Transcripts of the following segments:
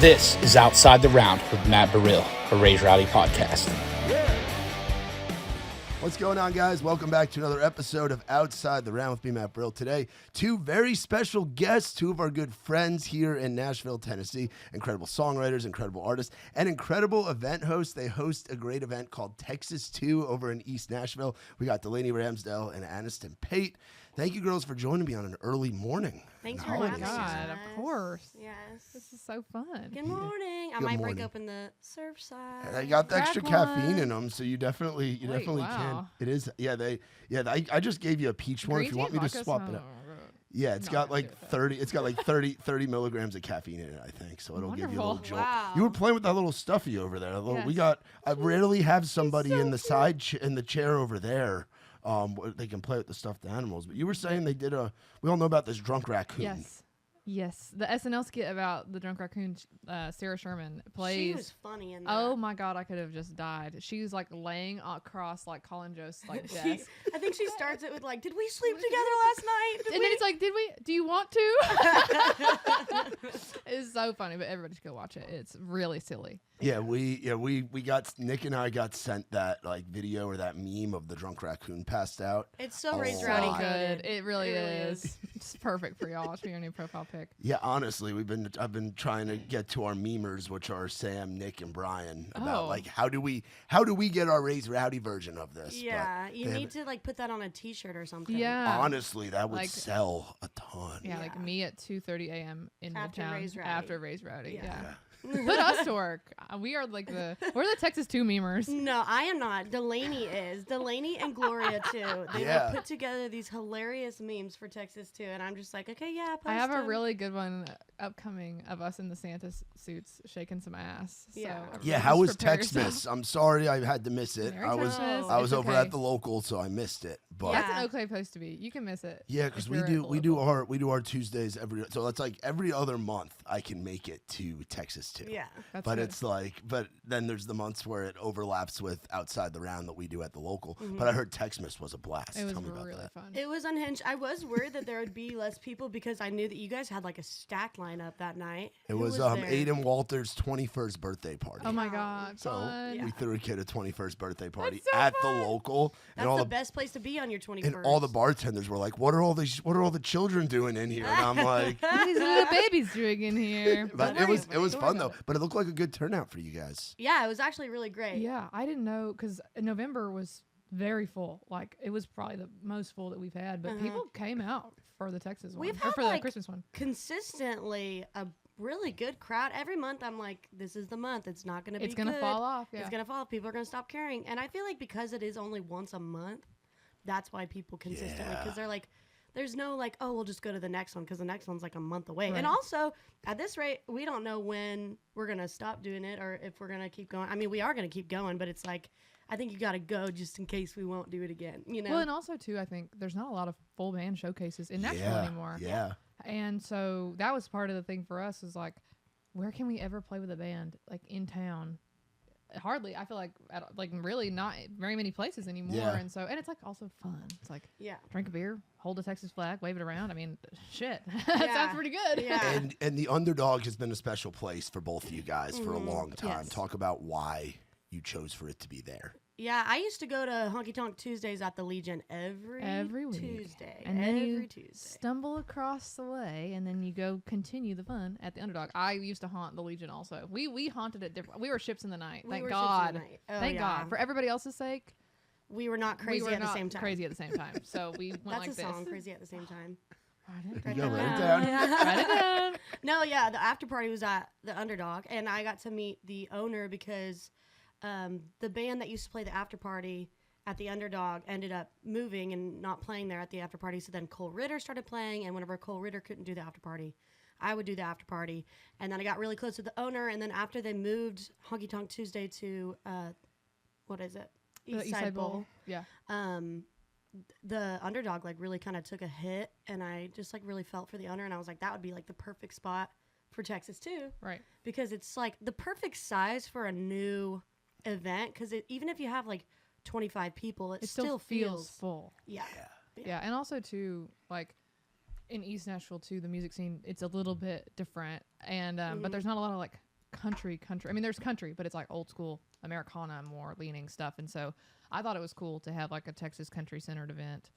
This is Outside the Round with Matt Burrill, a Raise Rowdy podcast. What's going on, guys? Welcome back to another episode of Outside the Round with me, Matt Burrill. Today, two very special guests, two of our good friends here in Nashville, Tennessee. Incredible songwriters, incredible artists, and incredible event hosts. They host a great event called Texas 2 over in East Nashville. We got Delaney Ramsdell and Aniston Pate. Thank you, girls, for joining me on an early morning. Thanks for having us. God, of course. Yes. This is so fun. Good morning. I might break open the Surfside. And I got the extra Crack caffeine one. in them, so you definitely can. Wow. It is, I just gave you a peach one. If you want me to swap it up. Yeah, it's got like 30. It's got like 30 milligrams of caffeine in it, I think. So it'll give you a little jolt. Wow. You were playing with that little stuffy over there. Yes. I rarely have somebody in the side in the chair over there. They can play with the stuffed animals. But you were saying they did we all know about this drunk raccoon. Yes. The SNL skit about the drunk raccoon, Sarah Sherman plays. She was funny in that. Oh my God, I could have just died. She was like laying across like Colin Jost's like desk. I think she starts it with like, "Did we sleep together last night?" And then it's like, do you want to? It's so funny, but everybody should go watch it. It's really silly. We got Nick and I got sent that like video or that meme of the drunk raccoon passed out. It's so Raise So Rowdy good. coded. It really is. It's perfect for y'all. It's for your new profile pic. Yeah, honestly, I've been trying to get to our memers, which are Sam, Nick, and Brian, about like how do we get our Raise Rowdy version of this? Yeah, you need to like put that on a T-shirt or something. Yeah. Honestly, that would Like- sell a ton. Yeah, like me at 2:30 a.m. in After Midtown Raise Rowdy. after Raise Rowdy. Yeah. Yeah. Put us to work. We are like we're the Texas 2 memers. No, I am not. Delaney is. Delaney and Gloria too. They will put together these hilarious memes for Texas too, and I'm just like, okay, yeah. I have a post 'em. really good one upcoming of us in the Santa suits shaking some ass. Yeah. So Yeah, just how was prepare Texmas? yourself. I'm sorry I had to miss it. Merry I was Christmas. I was It's over okay. at the local, so I missed it. But That's Yeah. an okay place to be. You can miss it. yeah, because if we you're at do the we do local. our Tuesdays so that's like every other month I can make it to Texas too. Yeah. That's But good. it's like, but then there's the months where it overlaps with Outside the Round that we do at the local. But I heard Texmas was a blast. It was Tell me about really that. fun. It was unhinged. I was worried that there would be less people because I knew that you guys had like a stacked lineup that night. It Who was there? Aiden Walter's 21st birthday party. Oh my God. So fun. we threw a kid a 21st birthday party so at fun. the local, That's and all the the best place to be on your 21st. and all the bartenders were like, "What are all the children doing in here?" And I'm like, What are these little babies doing in here? but Don't it was worry fun about though. But it looked like a good turnout for you guys. Yeah, it was actually really great. Yeah, I didn't know because November was very full. Like it was probably the most full that we've had. But people came out for the Texas one We've or had, for the like, Christmas one. Consistently a really good crowd. Every month I'm like, this is the month. It's not going to be It's gonna good. fall off. Yeah. It's going to fall off. People are going to stop caring. And I feel like because it is only once a month, that's why people consistently, because they're like, there's no like, oh, we'll just go to the next one because the next one's like a month away. Right. And also, at this rate, we don't know when we're going to stop doing it or if we're going to keep going. I mean, we are going to keep going, but it's like, I think you got to go just in case we won't do it again, you know? Well, and also too, I think there's not a lot of full band showcases in Nashville anymore. Yeah. And so that was part of the thing for us is like, where can we ever play with a band like in town? Hardly. I feel like really not very many places anymore. Yeah. And so, and it's like also fun. It's like yeah. drink a beer, hold a Texas flag, wave it around. I mean, shit, that Yeah. sounds pretty good. Yeah. And the Underdog has been a special place for both of you guys for a long time. Yes. Talk about why you chose for it to be there. Yeah, I used to go to Honky Tonk Tuesdays at the Legion every week. Tuesday. And then every you Tuesday. stumble across the way, and then you go continue the fun at the Underdog. I used to haunt the Legion also. We haunted it different. We were ships in the night. We Thank were God. ships in the night. Oh, Thank yeah. God. For everybody else's sake, We were not crazy we were at the not same time. crazy at the same time. So we went That's like a this. song, Crazy at the Same Time. Write You it go write it down. down. Write it down. No, yeah, the after party was at the Underdog, and I got to meet the owner because the band that used to play the after party at the Underdog ended up moving and not playing there at the after party. So then Cole Ritter started playing, and whenever Cole Ritter couldn't do the after party, I would do the after party. And then I got really close with the owner, and then after they moved Honky Tonk Tuesday to, what is it? The East Side Bowl. Yeah. The Underdog like really kind of took a hit, and I just like really felt for the owner, and I was like, that would be like the perfect spot for Texas too, Right. because it's like the perfect size for a new event, because even if you have like 25 people, it Still feels full. yeah. Yeah, and also too, like in East Nashville too, the music scene, it's a little bit different, and but there's not a lot of like country. I mean, there's country, but it's like old school Americana, more leaning stuff. And so I thought it was cool to have like a Texas country centered event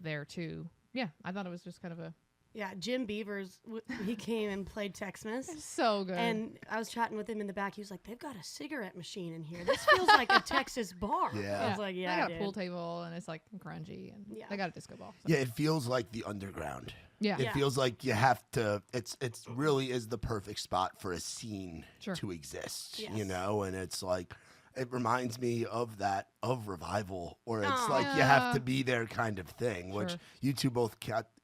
there too. Yeah, I thought it was just kind of a Yeah, Jim Beavers, he came and played Texmas. so good. And I was chatting with him in the back. He was like, "They've got a cigarette machine in here. This feels like a Texas bar." Yeah. I was like, "Yeah, they got dude." a pool table and it's like grungy, and Yeah. they got a disco ball. So. Yeah, it feels like the underground. Yeah. It feels like you have to. It's really is the perfect spot for a scene Sure. to exist. Yes. You know, and it's like it reminds me of Revival, or it's Aw. like you have to be there kind of thing. Which Sure. you two both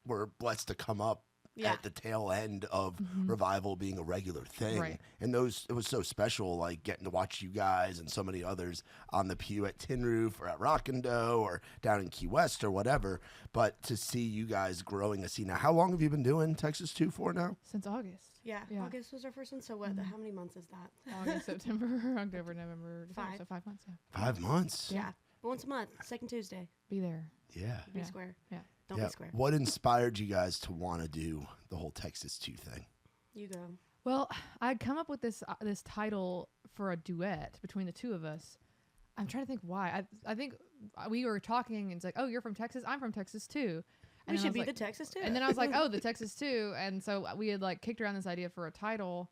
were blessed to come up. Yeah. At the tail end of Revival being a regular thing. Right. And it was so special, like getting to watch you guys and so many others on the pew at Tin Roof or at Rockando or down in Key West or whatever. But to see you guys growing a scene. Now, how long have you been doing Texas 2 for now? Since August. Yeah, Yeah. August was our first one. So what? How many months is that? August, September, October, November, December. 5. So 5 months, yeah. 5 months. Yeah, once a month, second Tuesday. Be there. Yeah. Be Yeah. square. Yeah. Don't Yeah. be square. What inspired you guys to want to do the whole Texas 2 thing? You go. Well, I'd come up with this title for a duet between the two of us. I'm trying to think why. I think we were talking and it's like, oh, you're from Texas. I'm from Texas too. We then I should was be like- the Texas too. And then I was like, oh, the Texas too. And so we had like kicked around this idea for a title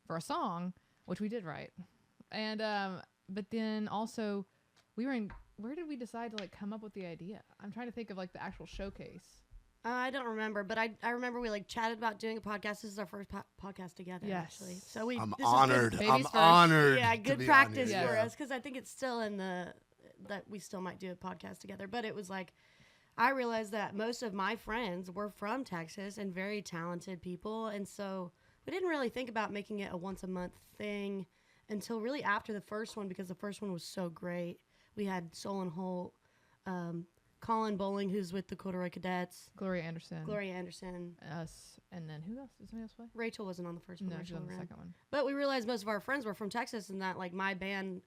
for a song, which we did write. And but then also we were in. Where did we decide to like come up with the idea? I'm trying to think of like the actual showcase. I don't remember, but I remember we like chatted about doing a podcast. This is our first podcast together, Yes. actually. So we. I'm this is good- honored. babies I'm first. honored. Yeah, to good be on practice here. for Yeah. us because I think it's still in that we still might do a podcast together. But it was like I realized that most of my friends were from Texas and very talented people, and so we didn't really think about making it a once a month thing until really after the first one because the first one was so great. We had Solon Holt, Colin Bowling, who's with the Corduroy Cadets, Gloria Anderson. Gloria Anderson. Us. And then who else? Did somebody else play? Rachel wasn't on the first one. No, she's Rachel on the ran. second one. But we realized most of our friends were from Texas and that like my band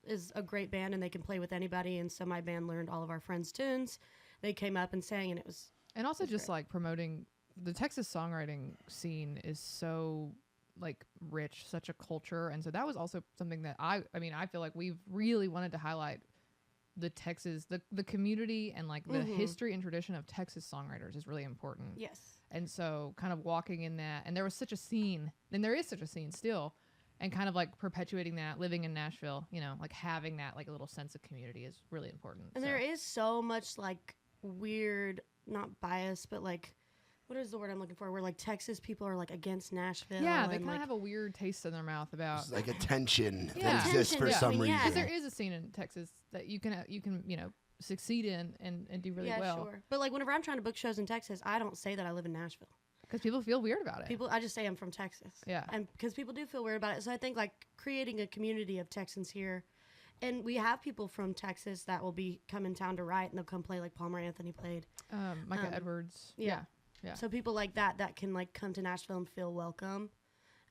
is a great band and they can play with anybody. And so my band learned all of our friends' tunes. They came up and sang and it was And also That's just great. like promoting the Texas songwriting scene is so like rich, such a culture. And so that was also something that I feel like we've really wanted to highlight the Texas, the community and like the history and tradition of Texas songwriters is really important. yes. And so kind of walking in that, and there was such a scene, and there is such a scene still, and kind of like perpetuating that, living in Nashville, you know, like having that like a little sense of community is really important. And So- there is so much like weird, not bias, but like what is the word I'm looking for? Where like Texas people are like against Nashville. yeah, they and, kind of like, have a weird taste in their mouth about It's like a tension Yeah. that exists Tension for some between- reason. yeah. because there is a scene in Texas that you can you know succeed in and do really yeah, well sure. But like whenever I'm trying to book shows in Texas, I don't say that I live in Nashville. because people feel weird about it. I just say I'm from Texas. Yeah. And because people do feel weird about it. So I think like creating a community of Texans here. And we have people from Texas that will be come in town to write and they'll come play like Palmer Anthony played. Micah Edwards. yeah. Yeah. So people like that can like come to Nashville and feel welcome.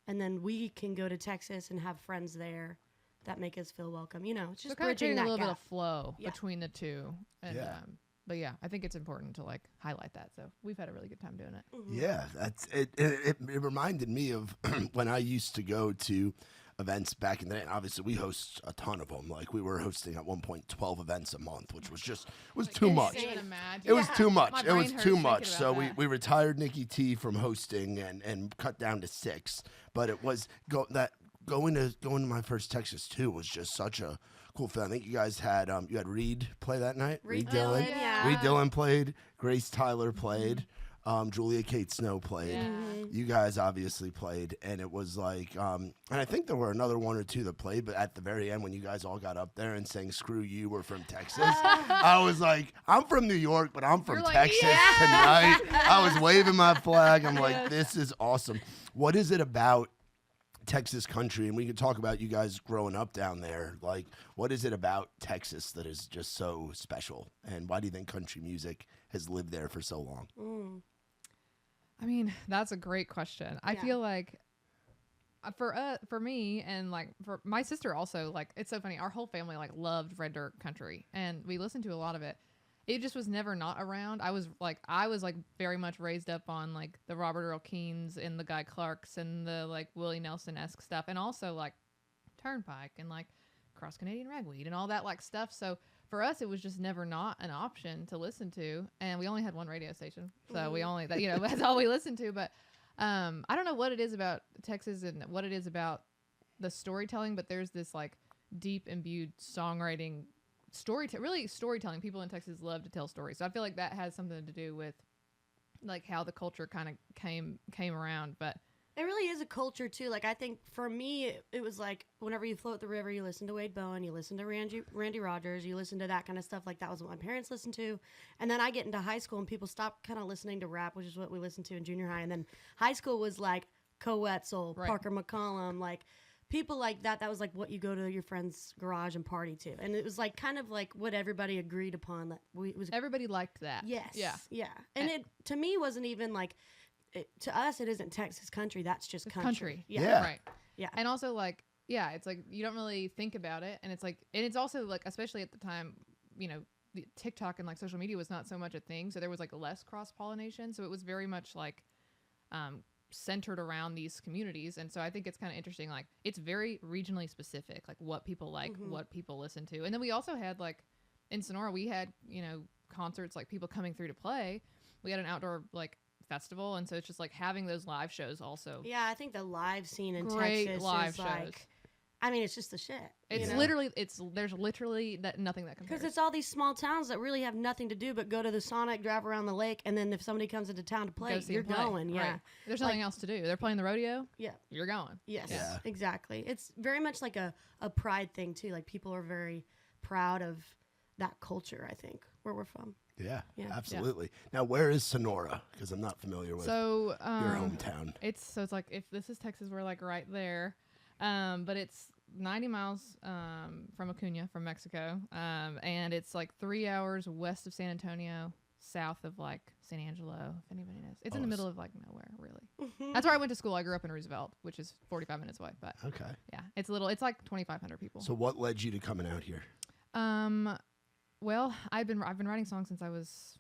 And then we can go to Texas and have friends there that make us feel welcome. You know, it's So just kind of bridging creating a that little gap. bit of flow Yeah. between the two. And, Yeah. But yeah, I think it's important to like highlight that. So we've had a really good time doing it. Yeah, that's it. It reminded me of when I used to go to events back in the day. And obviously, we host a ton of them. Like we were hosting at one point 12 events a month, which was too much. Can't even imagine. It was too much. My It was brain hurts too thinking much. about So that. we retired Nikki T from hosting and cut down to 6. But it was going to my first Texas 2 was just such a cool feeling. I think you guys had you had Reed play that night. Reed Dillon. Dillon, yeah. Reed Dillon played. Grace Tyler played. Julia Kate Snow played. Yeah. You guys obviously played, and it was like, and I think there were another one or two that played, but at the very end, when you guys all got up there and sang "Screw You," we're from Texas. I was like, I'm from New York, but I'm from You're like, Texas "Yeah!" tonight. I was waving my flag. I'm like, Yes. this is awesome. What is it about Texas country? And we could talk about you guys growing up down there. Like, what is it about Texas that is just so special? And why do you think country music has lived there for so long? I mean, that's a great question. I Yeah. feel like for me and like for my sister also, like it's so funny. Our whole family like loved Red Dirt country and we listened to a lot of it. it just was never not around. I was like very much raised up on like the Robert Earl Keens and the Guy Clarks and the like Willie Nelson-esque stuff, and also like Turnpike and like Cross Canadian Ragweed and all that like stuff. So for us, it was just never not an option to listen to, and we only had one radio station, so we only that that's all we listened to. But I don't know what it is about Texas and what it is about the storytelling, but there's this like deep imbued songwriting, storytelling. People in Texas love to tell stories, so I feel like that has something to do with like how the culture kind of came around. But it really is a culture too. Like I think for me, it was like whenever you float the river, you listen to Wade Bowen, you listen to Randy Rogers, you listen to that kind of stuff. Like that was what my parents listened to. And then I get into high school and people stop kind of listening to rap, which is what we listened to in junior high. And then high school was like Coetzel, Right. Parker McCollum, like people like that. That was like what you go to your friend's garage and party to. And it was like kind of like what everybody agreed upon that everybody liked that. yes. Yeah. Yeah. And it to me wasn't even like to us, it isn't Texas country. That's just It's country. Yeah. Right. Yeah. And also like, yeah, it's like you don't really think about it. And it's like, and it's also like, especially at the time, the TikTok and like social media was not so much a thing. So there was like less cross pollination. So it was very much like, centered around these communities. And so I think it's kind of interesting. Like it's very regionally specific, like what people like, what people listen to. And then we also had like in Sonora, we had, concerts, like people coming through to play. We had an outdoor like festival, and so it's just like having those live shows also. Yeah, I think the live scene in Great Texas live is shows. like, I mean, it's just the shit. It's you know? literally there's literally nothing that compares. Because it's all these small towns that really have nothing to do but go to the Sonic, drive around the lake, and then if somebody comes into town to play, Go see you're them play. going. Yeah. Right. There's nothing else to do. They're playing the rodeo. Yeah. You're going. Yes. Yeah. Exactly. It's very much like a pride thing too. Like people are very proud of that culture. I think where we're from. Yeah, Yeah. absolutely. Now, where is Sonora? Because I'm not familiar with So your hometown. It's like if this is Texas, we're like right there, but it's 90 miles from Acuna, from Mexico, and it's like 3 hours west of San Antonio, south of like San Angelo, if anybody knows. It's in the middle of like nowhere, really. That's where I went to school. I grew up in Roosevelt, which is 45 minutes away, but Okay. yeah, it's like 2,500 people. So what led you to coming out here? Well, I've been writing songs since I was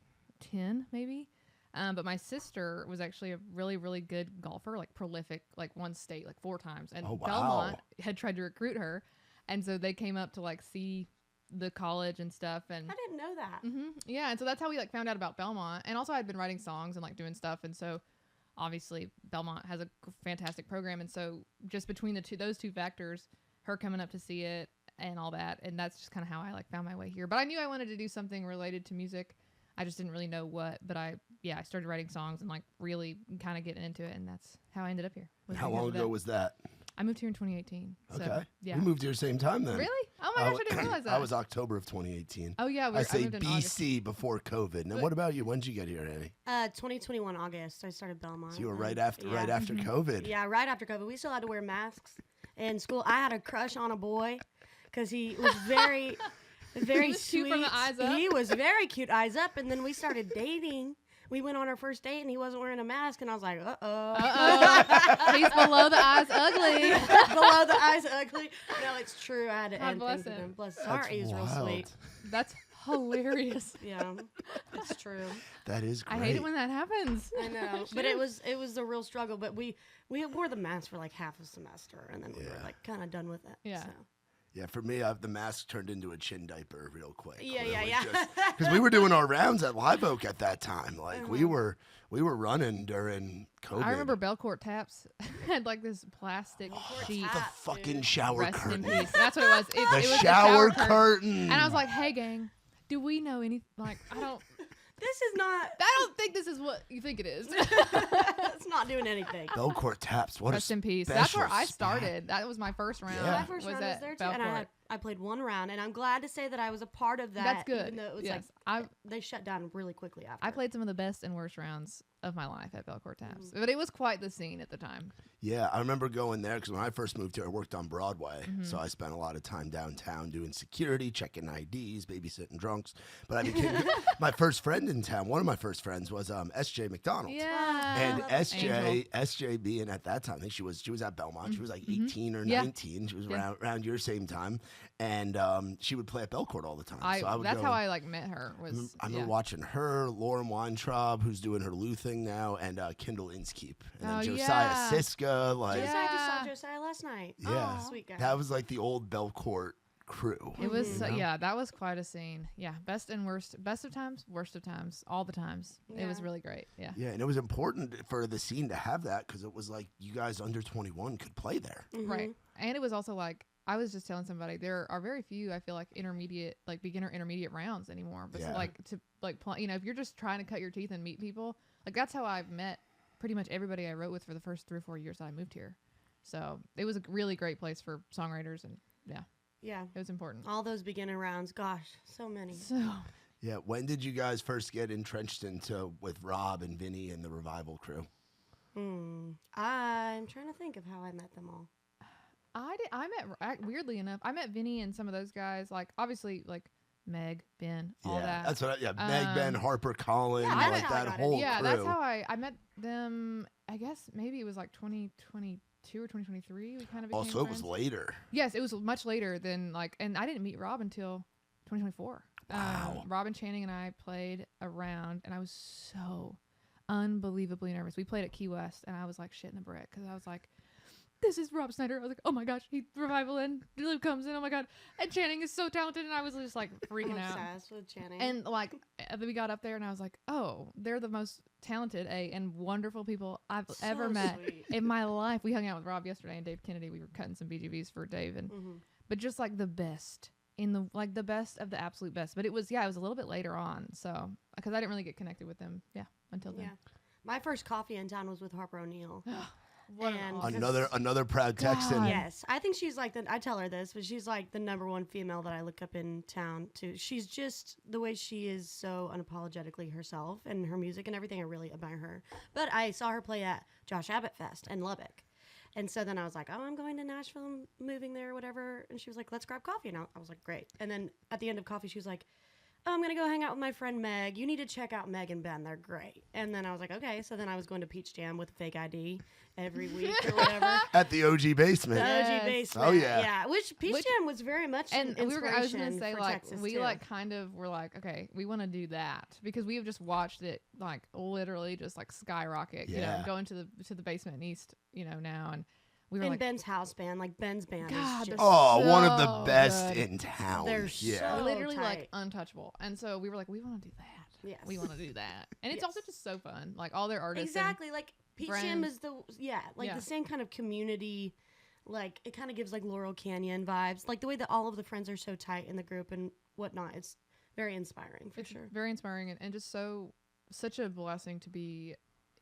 10, maybe. But my sister was actually a really, really good golfer, like prolific, like won state like 4 times. And Oh, wow. Belmont had tried to recruit her. And so they came up to like see the college and stuff. And I didn't know that. yeah, and so that's how we like found out about Belmont. And also I'd been writing songs and like doing stuff. And so obviously Belmont has a fantastic program. And so just between those two factors, her coming up to see it and all that, and that's just kind of how I like found my way here. But I knew I wanted to do something related to music. I just didn't really know what, but I started writing songs and like really kind of getting into it, and that's how I ended up here. How long ago was that? I moved here in 2018. Okay. So, yeah. We moved here same time then. Really? Oh my gosh, I didn't realize that. I was October of 2018. Oh yeah, I say moved in August. BC before COVID. Now, what about you? When did you get here, Annie? 2021 August. I started Belmont. So you were and- right after COVID. Yeah, right after COVID. We still had to wear masks in school. I had a crush on a boy because he was very, very was sweet. cute from the eyes up? He was very cute, eyes up. And then we started dating. We went on our first date and he wasn't wearing a mask, and I was like, He's below the eyes ugly. below the eyes ugly. No, it's true. I had to God end bless things with him. him. Bless his That's heart. He was real wild. sweet. That's hilarious. Yeah, it's true. That is great. I hate it when that happens. I know, but it was a real struggle. But we wore the mask for like half a semester, and then we were like kind of done with it. Yeah. So. Yeah, for me, the mask turned into a chin diaper real quick. Yeah. Because we were doing our rounds at Live Oak at that time. Like we were running during COVID. I remember Belcourt Taps had like this plastic sheet. the fucking shower Rest curtain. in peace. That's what it was. It The was shower curtain. curtain. And I was like, hey, gang, do we know anything? Like, I don't think this is what you think it is. It's not doing anything. Belcourt Taps. What Rest a in peace. special That's where I spot. started. That was my first round. Yeah. My first round was at there too, and Belcourt. I played one round, and I'm glad to say that I was a part of that. That's good. Even though it was Yes. like they shut down really quickly after. I played some of the best and worst rounds of my life at Belcourt Taps. But it was quite the scene at the time. Yeah, I remember going there because when I first moved here, I worked on Broadway. So I spent a lot of time downtown doing security, checking IDs, babysitting drunks. But I became my first friend in town. One of my first friends was S.J. McDonald. Yeah. And Angel. SJ being at that time, I think she was at Belmont. She was like 18 or 19. She was around your same time. And she would play at Belcourt all the time. So I would that's go, how I like met her. Was I remember watching her, Lauren Weintraub, who's doing her Lou thing now, and Kendall Inskeep. And then Josiah Siska. Like, I just saw Josiah last night. Yeah. Oh, sweet guy. that was like the old Belcourt crew. It was that was quite a scene. Yeah, best and worst, best of times, worst of times, all the times. It was really great. Yeah. Yeah, and it was important for the scene to have that because it was like you guys under 21 could play there. Right. And it was also like I was just telling somebody there are very few I feel like beginner intermediate rounds anymore. But so, like to like if you're just trying to cut your teeth and meet people, like that's how I've met pretty much everybody I wrote with for the first 3 or 4 years that I moved here. So it was a really great place for songwriters and yeah, it was important. All those beginner rounds, gosh, so many. So Yeah, when did you guys first get entrenched into with Rob and Vinny and the Revival crew? I'm trying to think of how I met them all. Weirdly enough, I met Vinny and some of those guys, like obviously like Meg, Ben, all that. That's what. Meg, Ben, Harper, Colin, Yeah, like that whole crew. That's how I met them. I guess maybe it was like 2022 or 2023. We kind of became Also, it friends. was later. Yes, it was much later than and I didn't meet Rob until 2024. Wow. Robin Channing and I played a round, and I was so unbelievably nervous. We played at Key West, and I was like shitting the brick because I was like, this is Rob Snyder. I was like, oh my gosh, he Revival in, Luke comes in, oh my god, and Channing is so talented, and I was just like freaking out. Obsessed with Channing. And like we got up there, and I was like, oh, they're the most talented and wonderful people I've ever met in my life. We hung out with Rob yesterday and Dave Kennedy. We were cutting some BGVs for Dave, and but just like the best in the best of the absolute best. But it was a little bit later on, so because I didn't really get connected with them, until then. Yeah, my first coffee in town was with Harper O'Neill. Another proud Texan. Yes, I think she's like I tell her this, but she's like the #1 female that I look up in town too. She's just the way she is, so unapologetically herself, and her music and everything. I really admire her. But I saw her play at Josh Abbott Fest in Lubbock, and so then I was like, oh, I'm going to Nashville, I'm moving there, whatever. And she was like, let's grab coffee, and I was like, great. And then at the end of coffee, she was like, oh, I'm going to go hang out with my friend Meg. You need to check out Meg and Ben. They're great. And then I was like, okay. So then I was going to Peach Jam with a fake ID every week or whatever. At the OG basement. The OG basement. Oh, yeah. Yeah. Which Peach Jam was very much and an I was going to say, like, Texas we too. like kind of were like, okay, we want to do that because we have just watched it like literally just like skyrocket, going to the basement in East, now, and we were in like, Ben's house band, like Ben's band God, is just one of the so best good. in town. They're so literally tight. like untouchable. And so we were like, we want to do that. Yes. We want to do that. And it's Yes. also just so fun. Like all their artists. Exactly. Like Peach Jam friends. is the same kind of community. Like it kind of gives like Laurel Canyon vibes. Like the way that all of the friends are so tight in the group and whatnot. It's very inspiring for sure. Very inspiring and just such a blessing to be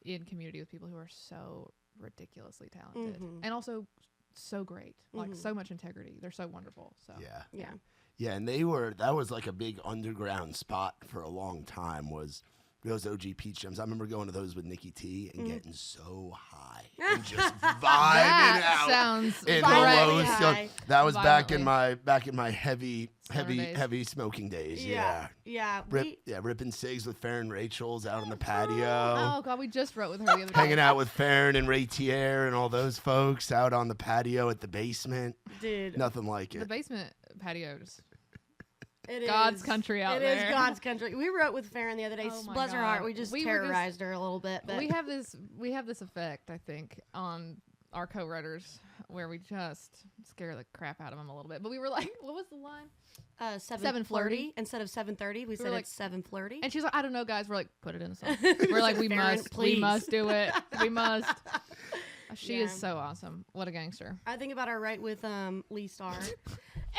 in community with people who are so ridiculously talented and also so great, like so much integrity. They're so wonderful. So Yeah, and that was like a big underground spot for a long time, was those OG Peach Jams. I remember going to those with Nikki T and getting so high and just vibing that out sounds in the violently low. high. That was back in Violently. my heavy days. smoking days. Yeah. Ripping cigs with Farron Rachel's out on the patio. Oh god, we just wrote with her the other day. Hanging out with Farron and Ray Tier and all those folks out on the patio at the basement. Dude. Nothing like The it. basement patios. It God's is. country out It there. is God's country. We wrote with Farron the other day. Oh my Bless her God. heart. We just We were terrorized her a little bit. But we have this effect, I think, on our co-writers where we just scare the crap out of them a little bit. But we were like, what was the line? 7 flirty instead of 7:30. We said like- it's 7 flirty. And she's like, I don't know, guys. We're like, put it in a song. We're like, we Farron, must please. do it. We must. She is Yeah. so awesome. What a gangster. I think about our right with Lee Starr.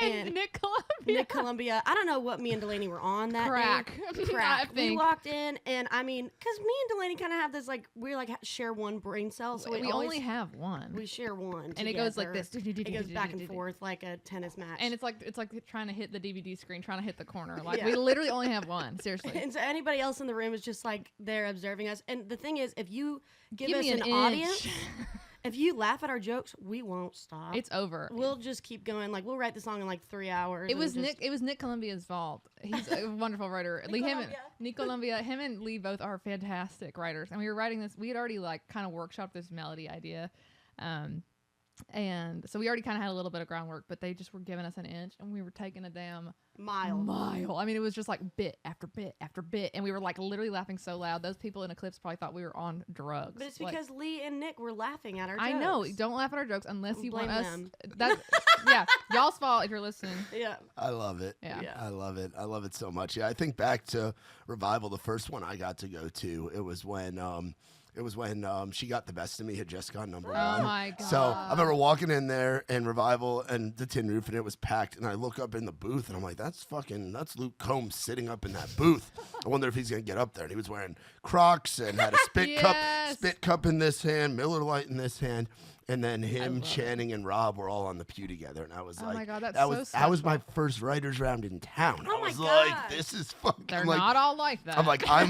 And Nick Columbia. Nick Columbia. I don't know what me and Delaney were on that Crack. day. I Crack. We think. walked in, and I mean, because me and Delaney kind of have this, like, we like share one brain cell, so we always, only have one. we share one, and it goes like together. this. It goes back and forth like a tennis match. And it's like trying to hit the DVD screen, trying to hit the corner. Like Yeah. we literally only have one. Seriously. And so anybody else in the room is just like they're observing us. And the thing is, if you give us me an inch. audience, if you laugh at our jokes, we won't stop. It's over. We'll just keep going. Like we'll write the song in like 3 hours. It and was just- Nick. It was Nick Columbia's fault. He's a wonderful writer. Nick Columbia. Him and Lee both are fantastic writers. And we were writing this. We had already like kind of workshopped this melody idea, and so we already kind of had a little bit of groundwork. But they just were giving us an inch, and we were taking a damn mile. I mean, it was just like bit after bit after bit, and we were like literally laughing so loud. Those people in Eclipse probably thought we were on drugs. But it's Like, because Lee and Nick were laughing at our jokes. I know. Don't laugh at our jokes unless you Blame want us. them. That yeah, y'all's fault if you're listening. Yeah. I love it. Yeah. Yeah. I love it. I love it so much. Yeah, I think back to Revival, the first one I got to go to. It was when She Got the Best of Me had just gone number one. Oh my god. So I remember walking in there in Revival and the Tin Roof, and it was packed. And I look up in the booth, and I'm like, that's Luke Combs sitting up in that booth. I wonder if he's gonna get up there. And he was wearing Crocs and had a Yes. spit cup in this hand, Miller Lite in this hand. And then him, Channing, and Rob were all on the pew together, and I was Oh like, my God, that's that so was my special. first writers round in town. Oh I my was God. like, this is fucking. They're I'm like, not all like that. I'm like, I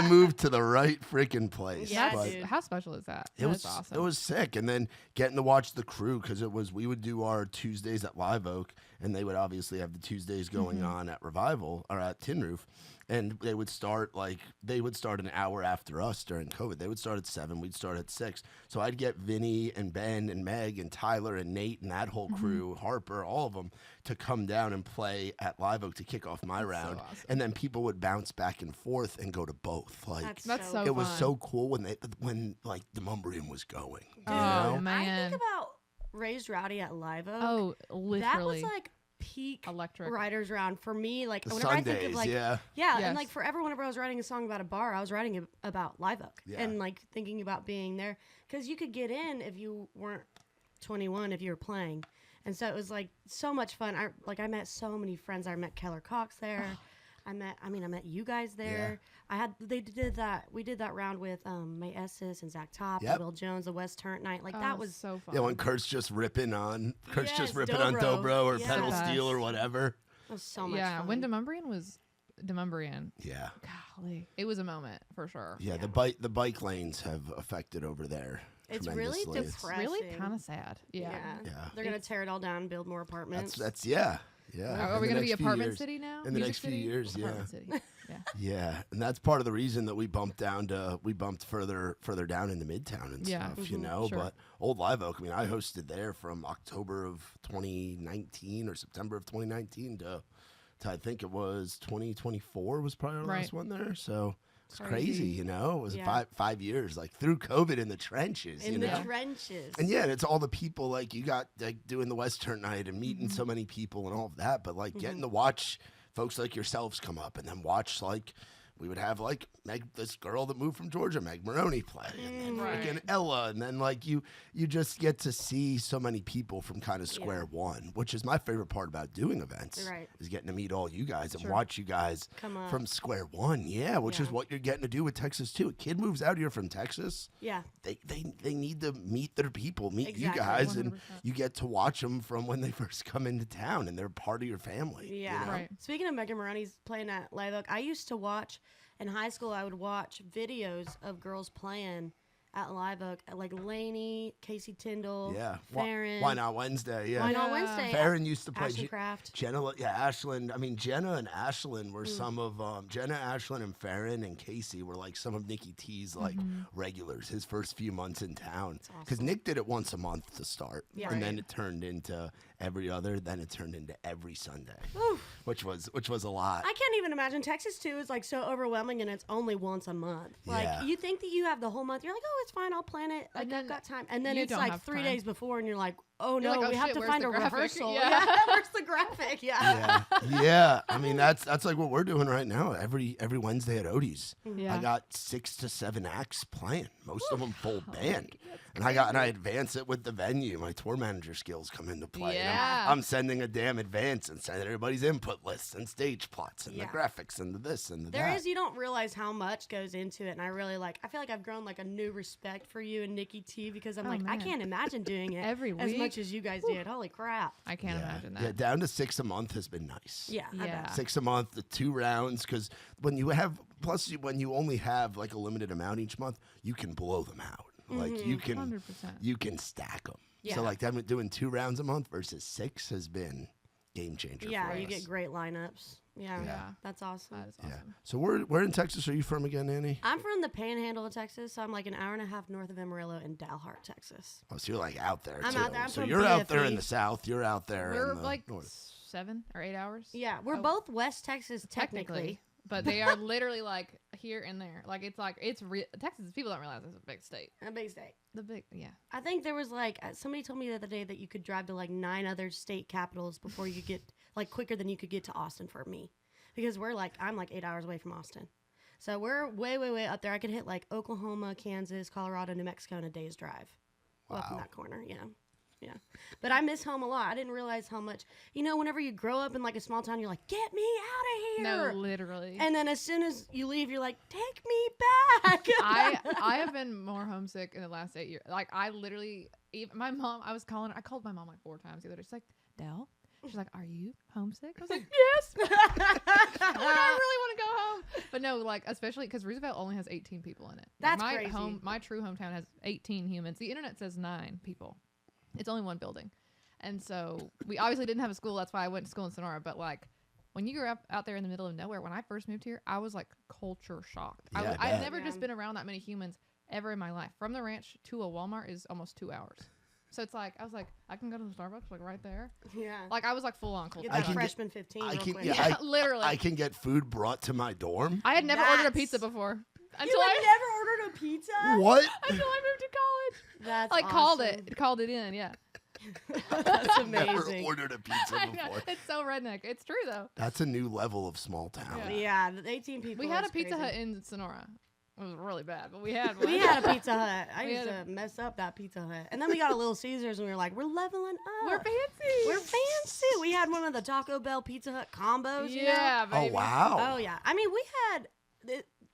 moved to the right freaking place. Yeah, But dude. How special is that? it was That's awesome. it was sick, and then getting to watch the crew because we would do our Tuesdays at Live Oak, and they would obviously have the Tuesdays going on at Revival or at Tin Roof, and they would start an hour after us during COVID. They would start at 7, we'd start at 6. So I'd get Vinny and Ben and Meg and Tyler and Nate and that whole crew, Harper, all of them, to come down and play at Live Oak to kick off my round, awesome. and then people would bounce back and forth and go to both. Like That's so it was fun. so cool when like the Mumbrium was going. You Oh, know? I man. think about Raised Rowdy at Live Oak. Oh, literally. That was like peak Electric. writers round for me. Like The whenever I think Sundays, of like yeah. yeah, Yes. and like forever whenever I was writing a song about a bar, I was writing about Live Oak Yeah. and like thinking about being there because you could get in if you weren't 21 if you were playing, and so it was like so much fun. I met so many friends. I met Keller Cox there. I met you guys there. We did that round with May Esses and Zach Top Yep. and Will Jones, the West Turnt night. Like Oh, that was so fun. Yeah, when Kurt's just ripping on Yes, Dobro or Yes. pedal Best. steel or whatever. that was so much Yeah, fun. when Demumbrian was Demumbrian. Yeah. Golly. It was a moment for sure. Yeah, the bike lanes have affected over there. It's really tremendously. It's depressing. really kind of sad. Yeah. Yeah. They're gonna tear it all down and build more apartments. That's yeah. Are In we the going to be next few apartment years. city now? In the Music next few city? years, yeah. Apartment city. Yeah. Yeah, and that's part of the reason that we bumped further down into Midtown and Yeah. stuff, you know. Sure. But Old Live Oak, I mean, I hosted there from October of 2019 or September of 2019 to I think it was 2024 was probably our Right. last one there. So it's crazy, Crazy. you know. It was Yeah. five years, like through COVID in the trenches, in you the know. trenches. And yeah, and it's all the people like you got like doing the Western night and meeting so many people and all of that. But like getting to watch folks like yourselves come up and then watch like we would have like this girl that moved from Georgia, Meg Maroney, play, and then Right. freaking Ella, and then like you just get to see so many people from kind of square one, which is my favorite part about doing events. Right. Is getting to meet all you guys and Sure. watch you guys Come up. from square one. Yeah, which is Yeah. what you're getting to do with Texas too. A kid moves out here from Texas Yeah. they need to meet their people, meet Exactly, you guys, and 100%. you get to watch them from when they first come into town, and they're part of your family. Yeah. you know? Right. Speaking of Megan Maroney's playing at Live Oak, I used to watch in high school. I would watch videos of girls playing at Live Oak, like Lainey, Casey Tyndall, Yeah. Farron. Why not Wednesday? Yeah. Why not Yeah. Wednesday? Farron used to play. Ashton Craft. Jenna, yeah, Ashland. I mean, Jenna and Ashlyn were some of Jenna, Ashlyn, and Farron and Casey were like some of Nikki T's like regulars. His first few months in town, because awesome. Nick did it once a month to start, Yeah. and then Right. it turned into every other. Then it turned into every Sunday, Oof. which was a lot. I can't even imagine. Texas too is like so overwhelming, and it's only once a month. Like Yeah. you think that you have the whole month. You're like, oh, it's fine. I'll plan it. Like And I've then got time. And then you it's don't like have 3 time. days before, and you're like, Oh You're no, like, oh, we have shit, to where's find the a graphic? rehearsal. Yeah. Where's the graphic? Yeah. Yeah. I mean, that's like what we're doing right now. Every Wednesday at Odie's, Yeah. I got 6 to 7 acts playing. Most of them full band, that's and I advance it with the venue. My tour manager skills come into play. And Yeah. I'm sending a damn advance and sending everybody's input lists and stage plots and Yeah. the graphics and the this and the There that. is, you don't realize how much goes into it, and I really I feel like I've grown like a new respect for you and Nikki T because I'm Oh, like, I man. can't imagine doing it Every as week? much as you guys did. Holy crap. I can't imagine that. Yeah, down to 6 a month has been nice. Yeah. I Yeah. bet. 6 a month, the 2 rounds, because when you only have like a limited amount each month, you can blow them out. Like you can 100%. you can stack them. Yeah. So like them doing 2 rounds a month versus 6 has been game changer. Yeah, for you us. get great lineups. Yeah. Yeah. That's awesome. That is awesome. Yeah. So where in Texas are you from again, Annie? I'm from the Panhandle of Texas, so I'm like an hour and a half north of Amarillo in Dalhart, Texas. Oh, so you're like out there I'm too. out there. I'm so from you're out there in BFE. the south. You're out there We're in the like north. 7 or 8 hours. Yeah, we're Oh. both West Texas technically. But they are literally like here and there. Like it's real. Texas, people don't realize it's a big state. A big state. Yeah. I think there was like somebody told me the other day that you could drive to like 9 other state capitals before you get like quicker than you could get to Austin for me, because I'm like 8 hours away from Austin, so we're way up there. I could hit like Oklahoma, Kansas, Colorado, New Mexico in a day's drive. Up in Wow. that corner, yeah. But I miss home a lot. I didn't realize how much. Whenever you grow up in like a small town, you're like, get me out of here. No, literally. And then as soon as you leave, you're like, take me back. I have been more homesick in the last 8 years. Like I literally, even my mom, I called my mom like 4 times the other day. She's like, Dell. She's like, are you homesick? I was like, yes. I really want to go home. But no, like, especially because Roosevelt only has 18 people in it. Like, That's crazy. My true hometown has 18 humans. The internet says 9 people. It's only 1 building. And so we obviously didn't have a school. That's why I went to school in Sonora. But like, when you grew up out there in the middle of nowhere, when I first moved here, I was like culture shocked. Yeah, I I've bet. never Yeah. just been around that many humans ever in my life. From the ranch to a Walmart is almost 2 hours. So it's like, I was like, I can go to the Starbucks like right there. Yeah. Like I was like full on culture. Get I that can get- freshman 15 I real can- quick. yeah, Yeah, literally. I can get food brought to my dorm. I had never ordered a That's- pizza before You until had I never ordered a pizza? What? until I moved to college. That's Like awesome. called it in. Yeah, That's Never amazing. ordered a pizza I know. before. It's so redneck. It's true though. That's a new level of small town. Yeah. Yeah, the 18 people. We had a is Pizza crazy. Hut in Sonora. It was really bad, but we had one. We had a Pizza Hut. I We used had to mess up that Pizza Hut. And then we got a Little Caesars and we were like, we're leveling up. We're fancy. We're fancy. We had one of the Taco Bell Pizza Hut combos. you know? Yeah, Oh baby. wow. Oh, yeah. I mean, we had.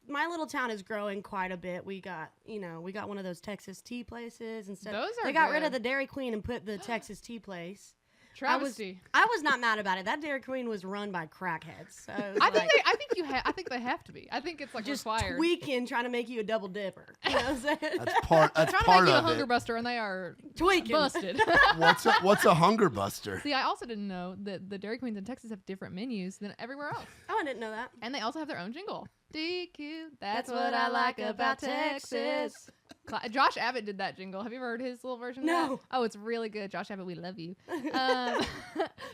My little town is growing quite a bit. We got one of those Texas tea places instead. Those are They got rid good. of the Dairy Queen and put the Texas tea place. Travesty. I was not mad about it. That Dairy Queen was run by crackheads. So it was I think like, I think they have to be. I think it's like just required. tweaking, trying to make you a double dipper. You know what I'm saying? That's part. That's Trying to part make you a of hunger it. buster, and they are Tweaking. busted. What's a hunger buster? See, I also didn't know that the Dairy Queens in Texas have different menus than everywhere else, Oh, I didn't know that. and they also have their own jingle. DQ. That's what I like about Texas. Josh Abbott did that jingle. Have you ever heard his little version? Of No. that? Oh, it's really good. Josh Abbott, we love you.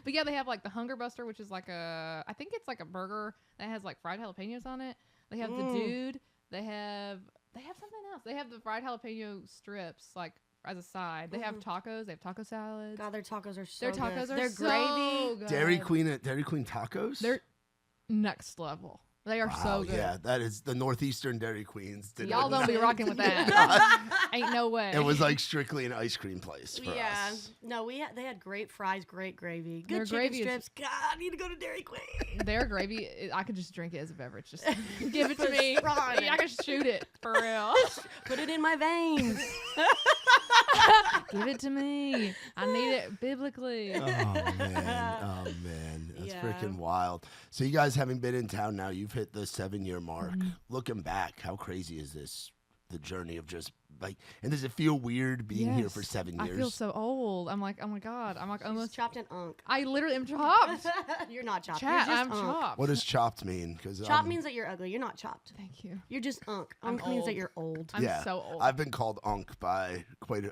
But yeah, they have like the Hunger Buster, which is like I think it's like a burger that has like fried jalapenos on it. They have the dude. They have something else. They have the fried jalapeno strips like as a side. They have tacos. They have taco salads. God, their tacos are so Their good. tacos are Their so gravy. good. Dairy Queen tacos. They're next level. They are wow, so good. yeah, that is the northeastern Dairy Queens. Y'all don't be rocking with that. Ain't no way. It was like strictly an ice cream place for Yeah. us. No, they had great fries, great gravy, good Their chicken gravy is- strips. God, I need to go to Dairy Queen. Their gravy, I could just drink it as a beverage. Just give it to Put a me. straw in it. I can shoot it for real. Put it in my veins. Give it to me. I need it biblically. Oh man, that's Yeah. freaking wild. So you guys having been in town now, you've hit the 7-year mark. Mm-hmm. Looking back, how crazy is this? The journey of just like, and does it feel weird being here for Yes. 7 I years? feel so old. I'm like, oh my God. I'm like She's almost. chopped and unk. I literally am chopped. You're not chopped. Chat, You're I'm just unk. chopped. What does chopped mean? Because Chopped means that you're ugly. You're not chopped. Thank you. You're just unk. I'm Unk means that old. you're old. I'm yeah, so old. I've been called Unk by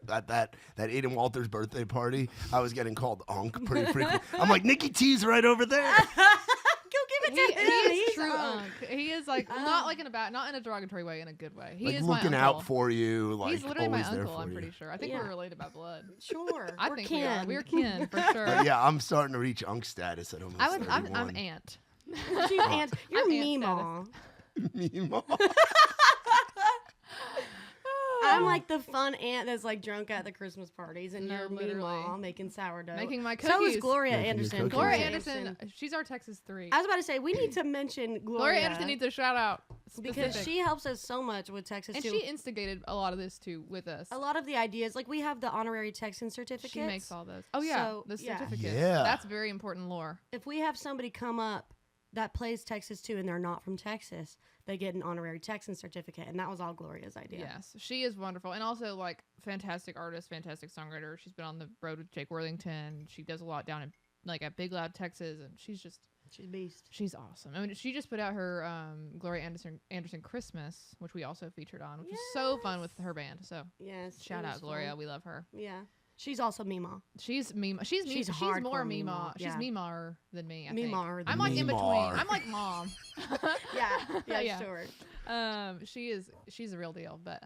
at that Aiden Walters' birthday party. I was getting called Unk pretty frequently. I'm like, Nikki T's right over there. Go give to him. He is He's true Unc. Unc. He is like not like not in a derogatory way, in a good way. He Like is my looking uncle. out for you. Like He's literally always my there uncle. for I'm you. pretty sure. I think Yeah. we're related by blood. Sure. I we're think kin. we are. We're kin for sure. But yeah, I'm starting to reach Unc status at almost I'm 31. aunt. She's aunt. You're I'm me, aunt mom. Meemaw. I'm like the fun aunt that's like drunk at the Christmas parties, and No, you're me, literally. mom, making sourdough. Making my cookies. So is Gloria Making your Anderson. cookies. Gloria Yeah. Anderson, she's our Texas 3. I was about to say we need to mention Gloria. Gloria Anderson needs a shout out. because Specific. she helps us so much with Texas and too. she instigated a lot of this too with us. A lot of the ideas, like we have the honorary Texan certificates. She makes all those. Oh yeah, So, the yeah. certificates. Yeah. That's very important lore. If we have somebody come up that plays Texas too, and they're not from Texas, they get an honorary Texan certificate, and that was all Gloria's idea. Yes, she is wonderful, and also like fantastic artist, fantastic songwriter. She's been on the road with Jake Worthington. She does a lot down in like at Big Loud, Texas, and she's She's a beast. she's awesome. I mean, she just put out her Gloria Anderson Christmas, which we also featured on, which is so fun with her band. So Yes. it shout was out Gloria, fun. we love her. Yeah. She's also Mima. She's Mima. She's She's more hardcore Mima. Mima, She's yeah. Mimar than me. I think. Mimar I'm than like in between. Mimar. I'm like mom. Yeah, sure. She's a real deal. But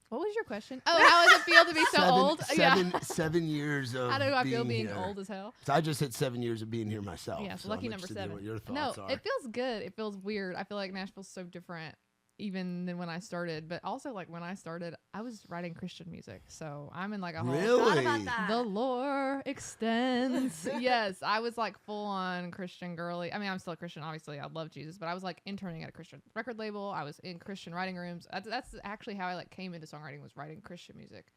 what was your question? Oh, how does it feel to be so old? Yeah. 7 years of How do I feel being here. old as hell? So I just hit 7 years of being here myself. Yes, so lucky I'm number interested in 7. What your No, thoughts are. it feels good. It feels weird. I feel like Nashville's so different even than when I started. But also, like when I started, I was writing Christian music, so I'm in like a whole. Really? Thought about that. The lore extends. Yes, I was like full on Christian girly. I mean, I'm still a Christian, obviously. I love Jesus, but I was like interning at a Christian record label. I was in Christian writing rooms. That's actually how I like came into songwriting, was writing Christian music.